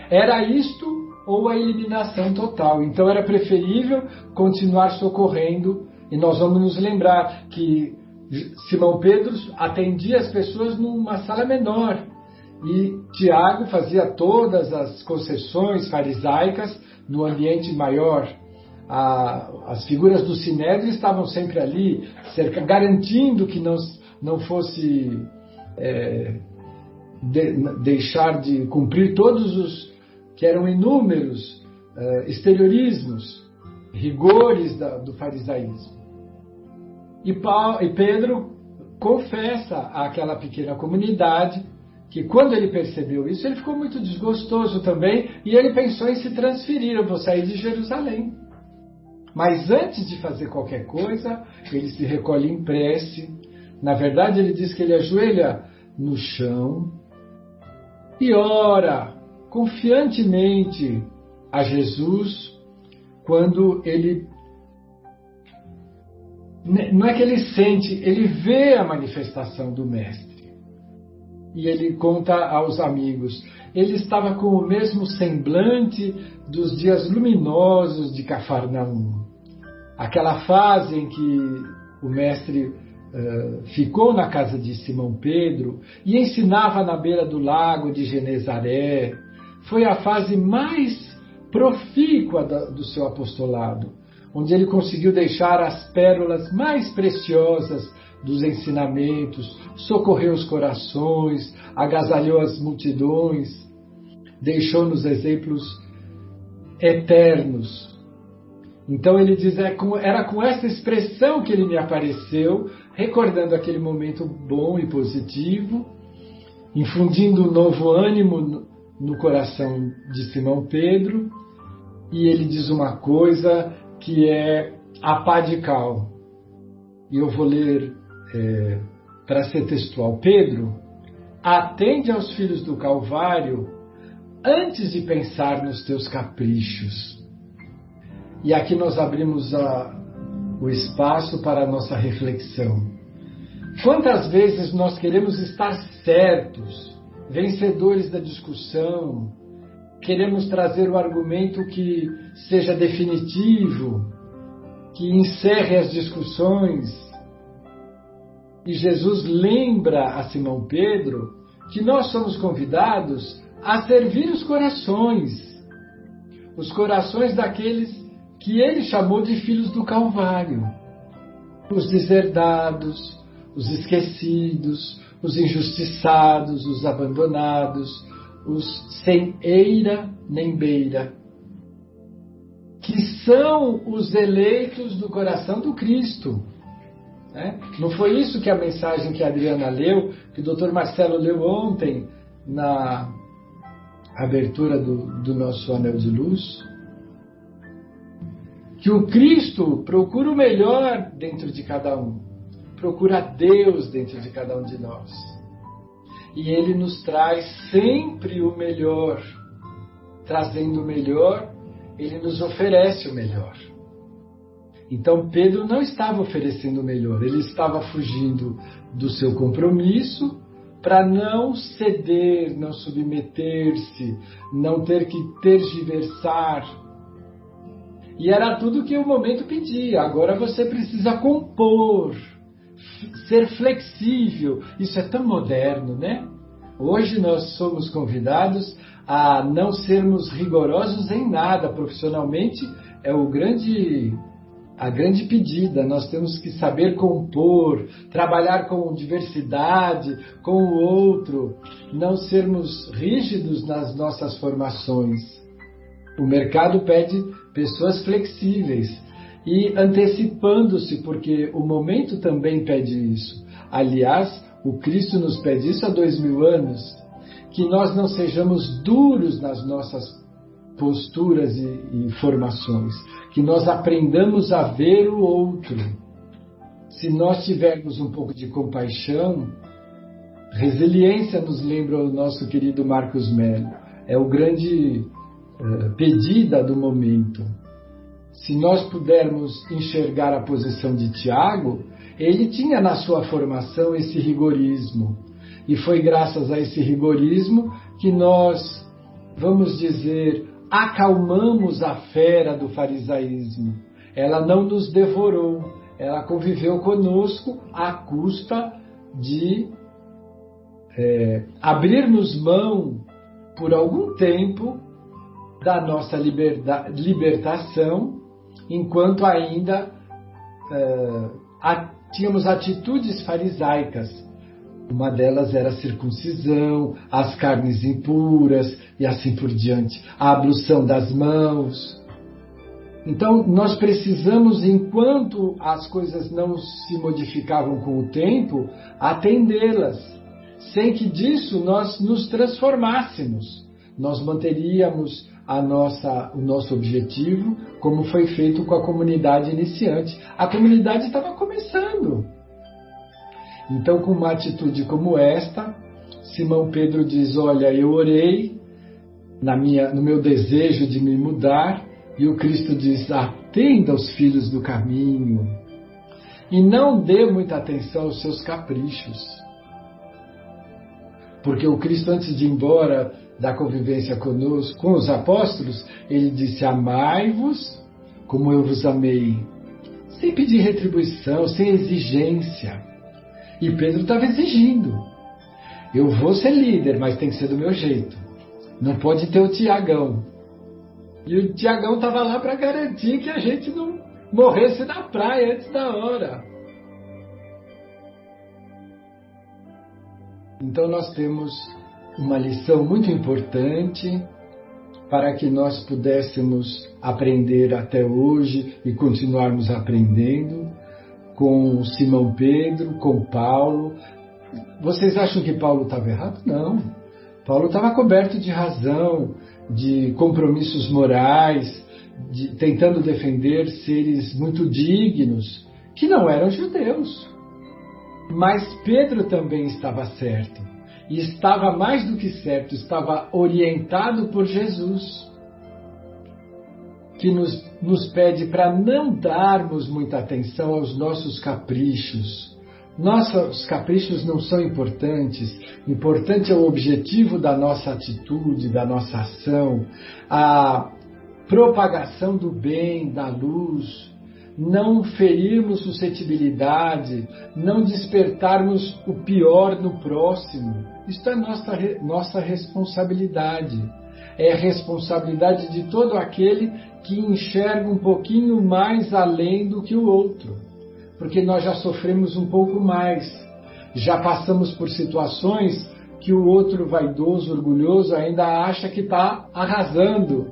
Era isto ou a eliminação total. Então era preferível continuar socorrendo, e nós vamos nos lembrar que Simão Pedro atendia as pessoas numa sala menor, e Tiago fazia todas as concessões farisaicas no ambiente maior. As figuras do Sinédrio estavam sempre ali, garantindo que não fosse deixar de cumprir todos os que eram inúmeros exteriorismos, rigores do farisaísmo. E Pedro confessa àquela pequena comunidade que quando ele percebeu isso, ele ficou muito desgostoso também, e ele pensou em se transferir: eu vou sair de Jerusalém. Mas antes de fazer qualquer coisa, ele se recolhe em prece. Na verdade, ele diz que ele ajoelha no chão e ora confiantemente a Jesus quando ele... Não é que ele sente, ele vê a manifestação do Mestre. E ele conta aos amigos: ele estava com o mesmo semblante dos dias luminosos de Cafarnaum. Aquela fase em que o Mestre ficou na casa de Simão Pedro e ensinava na beira do lago de Genezaré, foi a fase mais profícua do seu apostolado, onde ele conseguiu deixar as pérolas mais preciosas dos ensinamentos, socorreu os corações, agasalhou as multidões, deixou-nos exemplos eternos. Então ele diz, era com essa expressão que ele me apareceu, recordando aquele momento bom e positivo, infundindo um novo ânimo no coração de Simão Pedro, e ele diz uma coisa que é a pá de cal. E eu vou ler para ser textual. Pedro, atende aos filhos do Calvário antes de pensar nos teus caprichos. E aqui nós abrimos o espaço para a nossa reflexão. Quantas vezes nós queremos estar certos, vencedores da discussão, queremos trazer o argumento que seja definitivo, que encerre as discussões. E Jesus lembra a Simão Pedro que nós somos convidados a servir os corações daqueles que ele chamou de filhos do Calvário, os deserdados, os esquecidos, os injustiçados, os abandonados, os sem eira nem beira, que são os eleitos do coração do Cristo. Não foi isso que a mensagem que a Adriana leu, que o Dr. Marcelo leu ontem na abertura do nosso Anel de Luz? Que o Cristo procura o melhor dentro de cada um, procura Deus dentro de cada um de nós. E Ele nos traz sempre o melhor. Trazendo o melhor, Ele nos oferece o melhor. Então Pedro não estava oferecendo o melhor, ele estava fugindo do seu compromisso para não ceder, não submeter-se, não ter que tergiversar. E era tudo que o momento pedia. Agora você precisa compor, ser flexível. Isso é tão moderno, né? Hoje nós somos convidados a não sermos rigorosos em nada. Profissionalmente é o grande a grande pedida. Nós temos que saber compor, trabalhar com diversidade, com o outro, não sermos rígidos nas nossas formações. O mercado pede pessoas flexíveis e antecipando-se, porque o momento também pede isso. Aliás, o Cristo nos pede isso há 2000 anos, que nós não sejamos duros nas nossas posturas e formações, que nós aprendamos a ver o outro. Se nós tivermos um pouco de compaixão, resiliência nos lembra o nosso querido Marcos Melo, é o grande pedida do momento. Se nós pudermos enxergar a posição de Tiago, ele tinha na sua formação esse rigorismo, e foi graças a esse rigorismo que nós, vamos dizer, acalmamos a fera do farisaísmo. Ela não nos devorou, ela conviveu conosco à custa de abrirmos mão por algum tempo da nossa libertação, enquanto ainda tínhamos atitudes farisaicas. Uma delas era a circuncisão, as carnes impuras e assim por diante, a ablução das mãos. Então, nós precisamos, enquanto as coisas não se modificavam com o tempo, atendê-las, sem que disso nós nos transformássemos. Nós manteríamos o nosso objetivo, como foi feito com a comunidade iniciante. A comunidade estava começando. Então, com uma atitude como esta, Simão Pedro diz: olha, eu orei no meu desejo de me mudar, e o Cristo diz: atenda aos filhos do caminho e não dê muita atenção aos seus caprichos. Porque o Cristo, antes de ir embora da convivência conosco, com os apóstolos, ele disse: amai-vos como eu vos amei, sem pedir retribuição, sem exigência. E Pedro estava exigindo: eu vou ser líder, mas tem que ser do meu jeito, não pode ter o Tiagão. E o Tiagão estava lá para garantir que a gente não morresse na praia antes da hora. Então nós temos uma lição muito importante para que nós pudéssemos aprender até hoje e continuarmos aprendendo com Simão Pedro, com Paulo. Vocês acham que Paulo estava errado? Não. Paulo estava coberto de razão, de compromissos morais, tentando defender seres muito dignos, que não eram judeus. Mas Pedro também estava certo. E estava mais do que certo, estava orientado por Jesus, que nos pede para não darmos muita atenção aos nossos caprichos. Nossos caprichos não são importantes. Importante é o objetivo da nossa atitude, da nossa ação, a propagação do bem, da luz, não ferirmos suscetibilidade, não despertarmos o pior no próximo. Isto é nossa responsabilidade. É a responsabilidade de todo aquele que enxerga um pouquinho mais além do que o outro. Porque nós já sofremos um pouco mais. Já passamos por situações que o outro vaidoso, orgulhoso, ainda acha que está arrasando.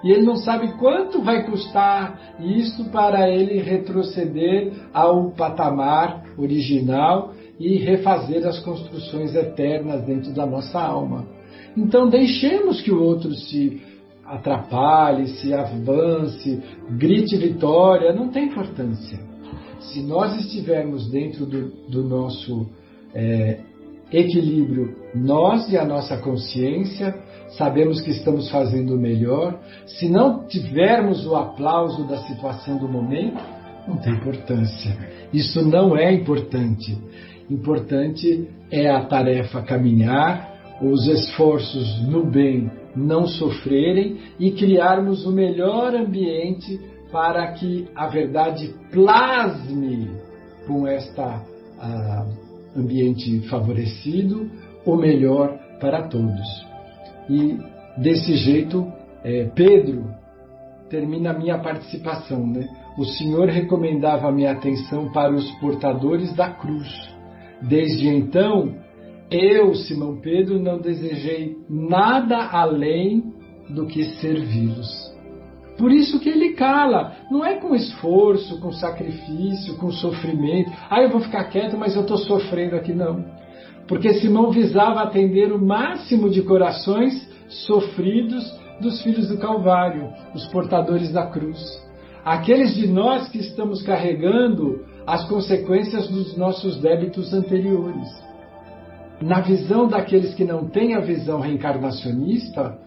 E ele não sabe quanto vai custar isso para ele retroceder ao patamar original e refazer as construções eternas dentro da nossa alma. Então deixemos que o outro se atrapalhe, se avance, grite vitória, não tem importância. Se nós estivermos dentro do nosso equilíbrio, nós e a nossa consciência, sabemos que estamos fazendo o melhor. Se não tivermos o aplauso da situação do momento, não tem importância. Isso não é importante. Importante é a tarefa caminhar, os esforços no bem não sofrerem e criarmos o melhor ambiente para que a verdade plasme com esta ambiente favorecido o melhor para todos. E desse jeito, Pedro termina a minha participação, né? o Senhor recomendava minha atenção para os portadores da cruz. Desde então, eu, Simão Pedro, não desejei nada além do que servi-los. Por isso que ele cala, não é com esforço, com sacrifício, com sofrimento. Eu vou ficar quieto, mas eu estou sofrendo aqui, não. Porque Simão visava atender o máximo de corações sofridos dos filhos do Calvário, os portadores da cruz. Aqueles de nós que estamos carregando as consequências dos nossos débitos anteriores. Na visão daqueles que não têm a visão reencarnacionista,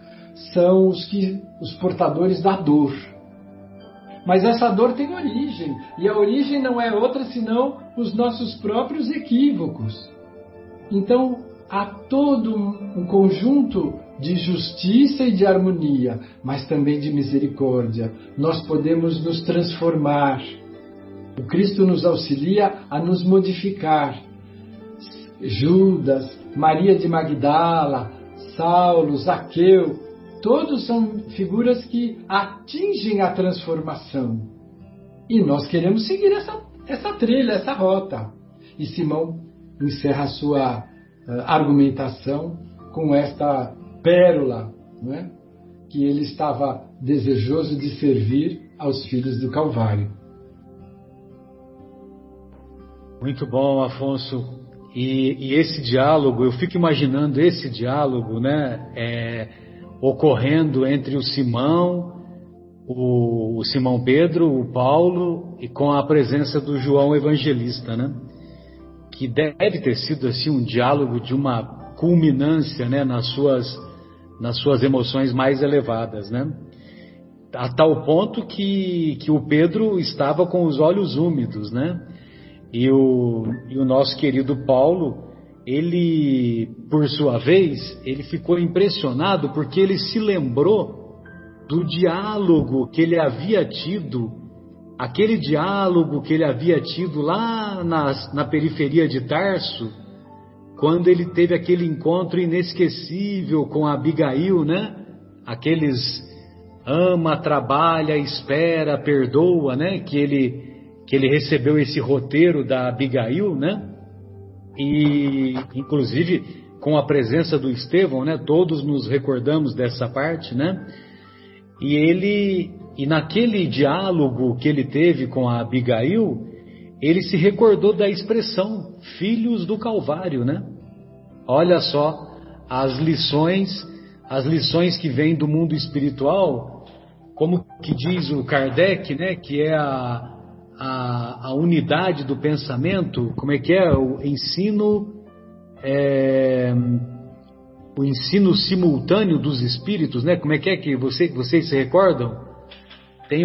são os portadores da dor. Mas essa dor tem origem, e a origem não é outra senão os nossos próprios equívocos. Então, há todo um conjunto de justiça e de harmonia, mas também de misericórdia. Nós podemos nos transformar. O Cristo nos auxilia a nos modificar. Judas, Maria de Magdala, Saulo, Zaqueu, todos são figuras que atingem a transformação. E nós queremos seguir essa trilha, essa rota. E Simão encerra a sua argumentação com esta pérola, não é? Que ele estava desejoso de servir aos filhos do Calvário. Muito bom, Afonso. E esse diálogo, eu fico imaginando esse diálogo, né, ocorrendo entre o Simão Pedro, o Paulo, e com a presença do João Evangelista, né? Que deve ter sido assim um diálogo de uma culminância, né, nas suas emoções mais elevadas, né? A tal ponto que o Pedro estava com os olhos úmidos, né? E o nosso querido Paulo, ele, por sua vez, ele ficou impressionado porque ele se lembrou do diálogo que ele havia tido, aquele diálogo que ele havia tido lá na periferia de Tarso, quando ele teve aquele encontro inesquecível com a Abigail, né? Aqueles ama, trabalha, espera, perdoa, né? Que ele recebeu esse roteiro da Abigail, né? E inclusive com a presença do Estevão, né? Todos nos recordamos dessa parte, né? E naquele diálogo que ele teve com a Abigail, ele se recordou da expressão filhos do Calvário, né? Olha só as lições que vêm do mundo espiritual, como que diz o Kardec, né? Que é a unidade do pensamento. Como é que é? O ensino simultâneo dos espíritos, né? Como é que vocês se recordam? Tem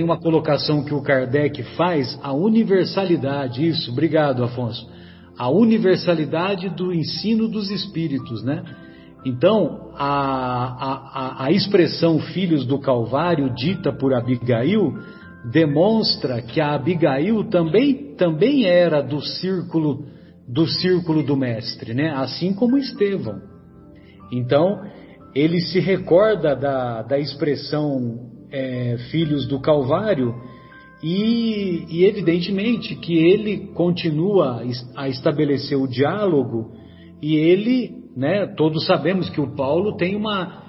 uma colocação que o Kardec faz, a universalidade, isso, obrigado, Afonso, a universalidade do ensino dos espíritos, né? Então, a expressão filhos do Calvário, dita por Abigail, demonstra que a Abigail também era do círculo do mestre, né? Assim como Estevão. Então, ele se recorda da expressão filhos do Calvário e evidentemente que ele continua a estabelecer o diálogo e ele, né, todos sabemos que o Paulo tem uma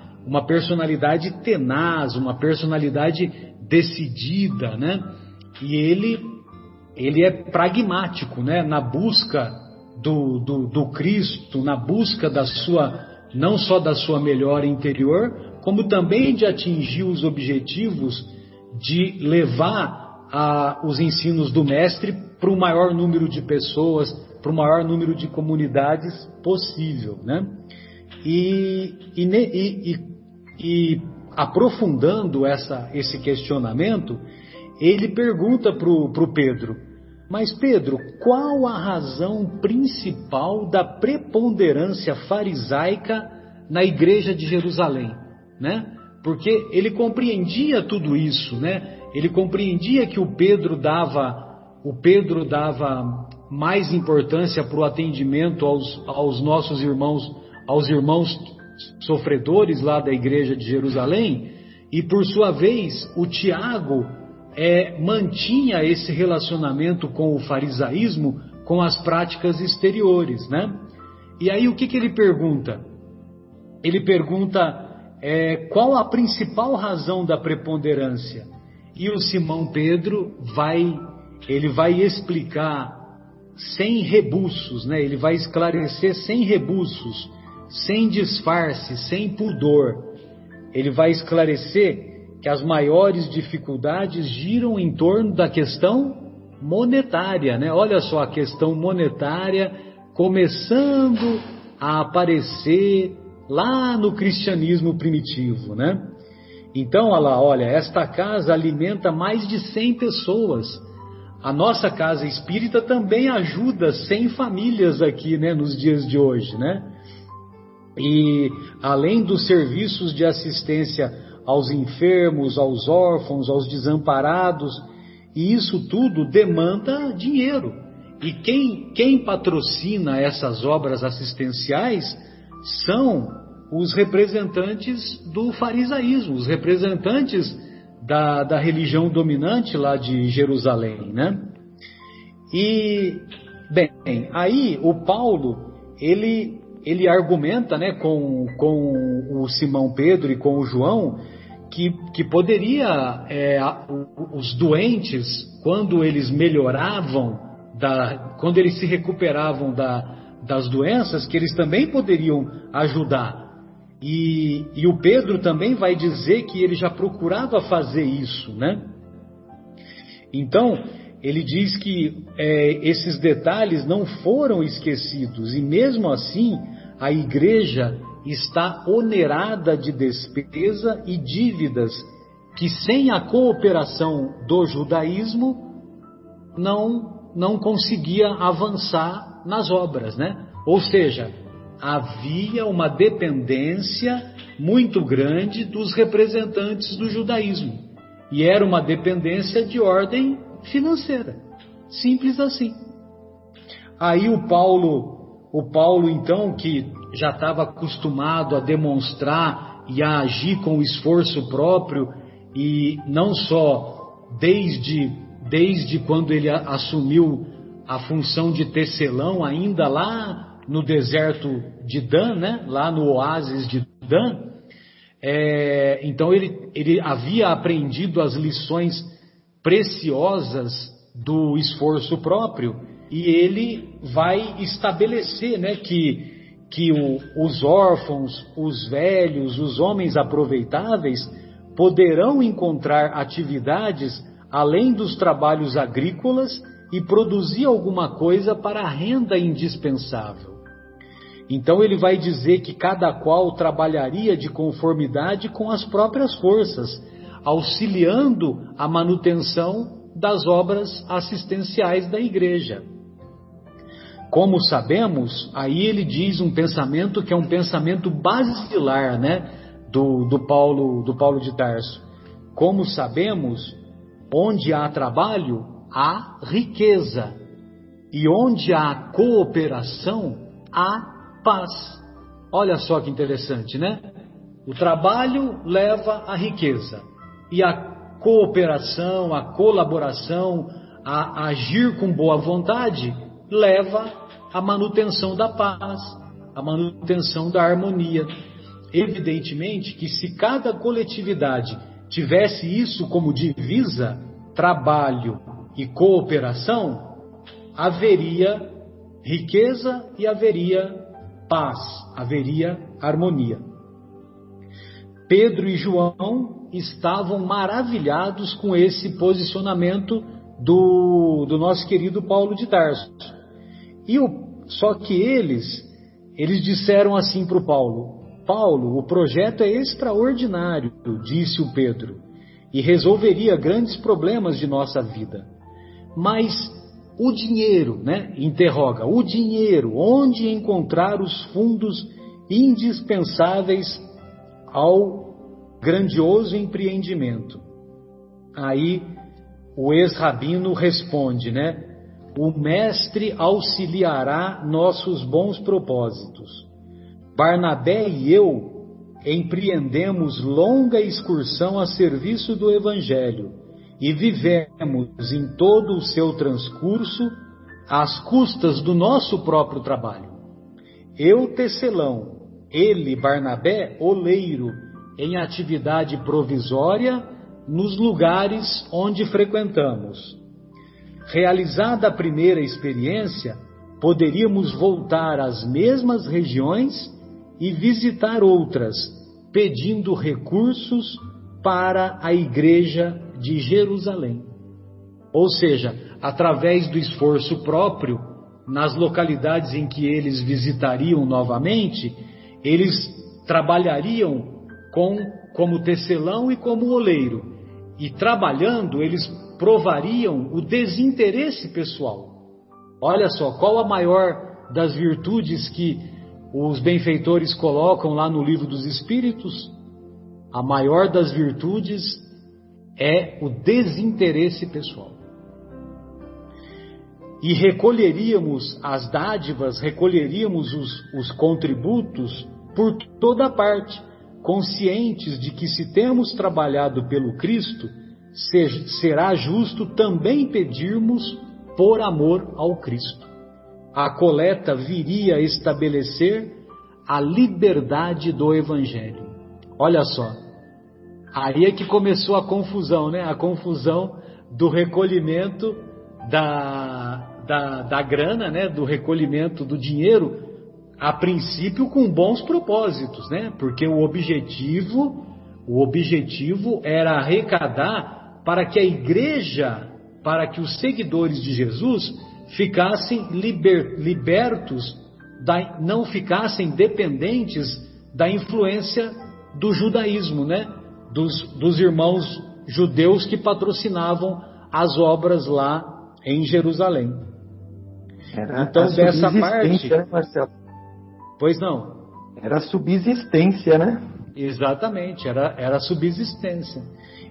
personalidade tenaz, uma personalidade decidida, né? E ele é pragmático, né? Na busca do Cristo, na busca não só da sua melhora interior, como também de atingir os objetivos de levar os ensinos do Mestre para o maior número de pessoas, para o maior número de comunidades possível, né? E aprofundando esse questionamento, ele pergunta para o Pedro: mas Pedro, qual a razão principal da preponderância farisaica na igreja de Jerusalém, né? Porque ele compreendia tudo isso, né? Ele compreendia que o Pedro dava mais importância para o atendimento aos nossos irmãos, aos irmãos sofredores lá da igreja de Jerusalém, e por sua vez o Tiago mantinha esse relacionamento com o farisaísmo, com as práticas exteriores, né? E aí o que ele pergunta? Ele pergunta qual a principal razão da preponderância? E o Simão Pedro vai explicar sem rebuços, né? Ele vai esclarecer sem rebuços, sem disfarce, sem pudor. Ele vai esclarecer que as maiores dificuldades giram em torno da questão monetária, né? Olha só, a questão monetária começando a aparecer lá no cristianismo primitivo, né? Então, olha, esta casa alimenta mais de 100 pessoas. A nossa casa espírita também ajuda 100 famílias aqui, né, nos dias de hoje, né? E além dos serviços de assistência aos enfermos, aos órfãos, aos desamparados, e isso tudo demanda dinheiro. E quem patrocina essas obras assistenciais são os representantes do farisaísmo, os representantes da religião dominante lá de Jerusalém, né? E, bem, aí o Paulo, ele argumenta, né, com o Simão Pedro e com o João, que poderia, os doentes, quando eles melhoravam, quando eles se recuperavam das doenças, que eles também poderiam ajudar. E o Pedro também vai dizer que ele já procurava fazer isso, né? Então, ele diz que esses detalhes não foram esquecidos, e mesmo assim, a igreja está onerada de despesa e dívidas que, sem a cooperação do judaísmo, não conseguia avançar nas obras, né? Ou seja, havia uma dependência muito grande dos representantes do judaísmo. E era uma dependência de ordem financeira. Simples assim. Aí o Paulo então, que já estava acostumado a demonstrar e a agir com esforço próprio, e não só desde quando ele assumiu a função de tecelão, ainda lá no deserto de Dan, né? Lá no oásis de Dan, então ele havia aprendido as lições preciosas do esforço próprio, e ele vai estabelecer, né, que os órfãos, os velhos, os homens aproveitáveis poderão encontrar atividades além dos trabalhos agrícolas e produzir alguma coisa para a renda indispensável. Então ele vai dizer que cada qual trabalharia de conformidade com as próprias forças, auxiliando a manutenção das obras assistenciais da igreja. Como sabemos, aí ele diz um pensamento que é um pensamento basilar, né, do Paulo de Tarso. Como sabemos, onde há trabalho, há riqueza, e onde há cooperação, há paz. Olha só que interessante, né? O trabalho leva à riqueza, e a cooperação, a colaboração, a agir com boa vontade, leva à manutenção da paz, à manutenção da harmonia. Evidentemente que se cada coletividade tivesse isso como divisa, trabalho e cooperação, haveria riqueza e haveria paz, haveria harmonia. Pedro e João estavam maravilhados com esse posicionamento do nosso querido Paulo de Tarso. Só que eles disseram assim para o Paulo: Paulo, o projeto é extraordinário, disse o Pedro, e resolveria grandes problemas de nossa vida. Mas o dinheiro, né? Interroga, o dinheiro, onde encontrar os fundos indispensáveis ao grandioso empreendimento? Aí o ex-rabino responde, né? O mestre auxiliará nossos bons propósitos. Barnabé e eu empreendemos longa excursão a serviço do Evangelho e vivemos em todo o seu transcurso às custas do nosso próprio trabalho. Eu, tecelão, ele, Barnabé, oleiro, em atividade provisória nos lugares onde frequentamos. Realizada a primeira experiência, poderíamos voltar às mesmas regiões e visitar outras, pedindo recursos para a igreja de Jerusalém. Ou seja, através do esforço próprio, nas localidades em que eles visitariam novamente, eles trabalhariam como tecelão e como oleiro. E trabalhando, eles provariam o desinteresse pessoal. Olha só, qual a maior das virtudes que os benfeitores colocam lá no Livro dos Espíritos? A maior das virtudes é o desinteresse pessoal. E recolheríamos as dádivas, recolheríamos os contributos por toda parte, conscientes de que se temos trabalhado pelo Cristo, será justo também pedirmos por amor ao Cristo. A coleta viria a estabelecer a liberdade do Evangelho. Olha só, aí é que começou a confusão, né? A confusão do recolhimento da grana, né? Do recolhimento do dinheiro, a princípio com bons propósitos, né? Porque o objetivo era arrecadar para que a igreja, para que os seguidores de Jesus ficassem libertos, não ficassem dependentes da influência do judaísmo, né? Dos irmãos judeus que patrocinavam as obras lá em Jerusalém. Então, dessa parte, né, Marcelo? Pois não. Era subsistência, né? Exatamente, era subsistência.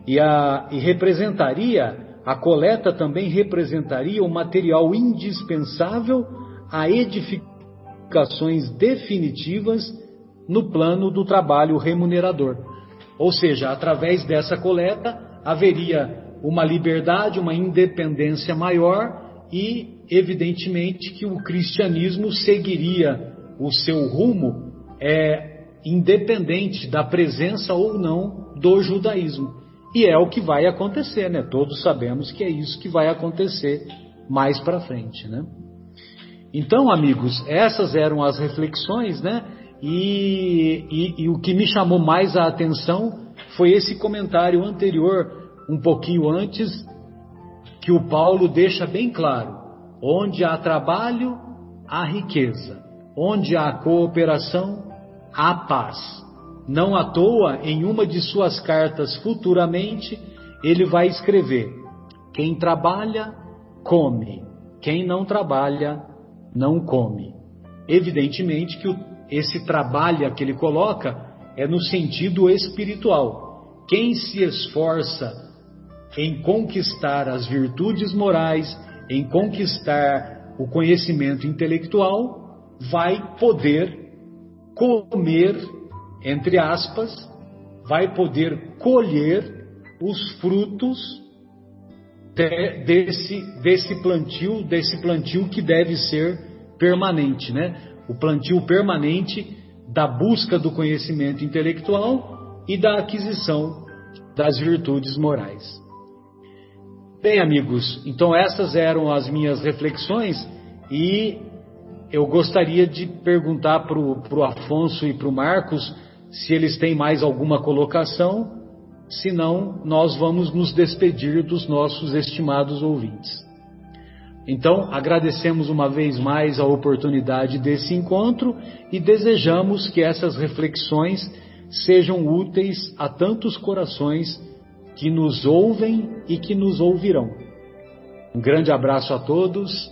E representaria, a coleta também representaria o material indispensável a edificações definitivas no plano do trabalho remunerador. Ou seja, através dessa coleta haveria uma liberdade, uma independência maior e, evidentemente, que o cristianismo seguiria o seu rumo independente da presença ou não do judaísmo. E é o que vai acontecer, né? Todos sabemos que é isso que vai acontecer mais para frente, né? Então, amigos, essas eram as reflexões, né? E o que me chamou mais a atenção foi esse comentário anterior, um pouquinho antes, que o Paulo deixa bem claro: onde há trabalho, há riqueza. Onde há cooperação, há paz. Não à toa, em uma de suas cartas futuramente, ele vai escrever: quem trabalha, come. Quem não trabalha, não come. Evidentemente que esse trabalha que ele coloca é no sentido espiritual. Quem se esforça em conquistar as virtudes morais, em conquistar o conhecimento intelectual, vai poder comer, entre aspas, vai poder colher os frutos desse plantio que deve ser permanente, né? O plantio permanente da busca do conhecimento intelectual e da aquisição das virtudes morais. Bem, amigos, então essas eram as minhas reflexões e eu gostaria de perguntar para o Afonso e para o Marcos se eles têm mais alguma colocação, senão nós vamos nos despedir dos nossos estimados ouvintes. Então, agradecemos uma vez mais a oportunidade desse encontro e desejamos que essas reflexões sejam úteis a tantos corações que nos ouvem e que nos ouvirão. Um grande abraço a todos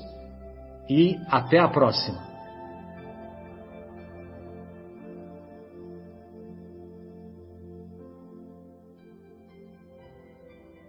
e até a próxima.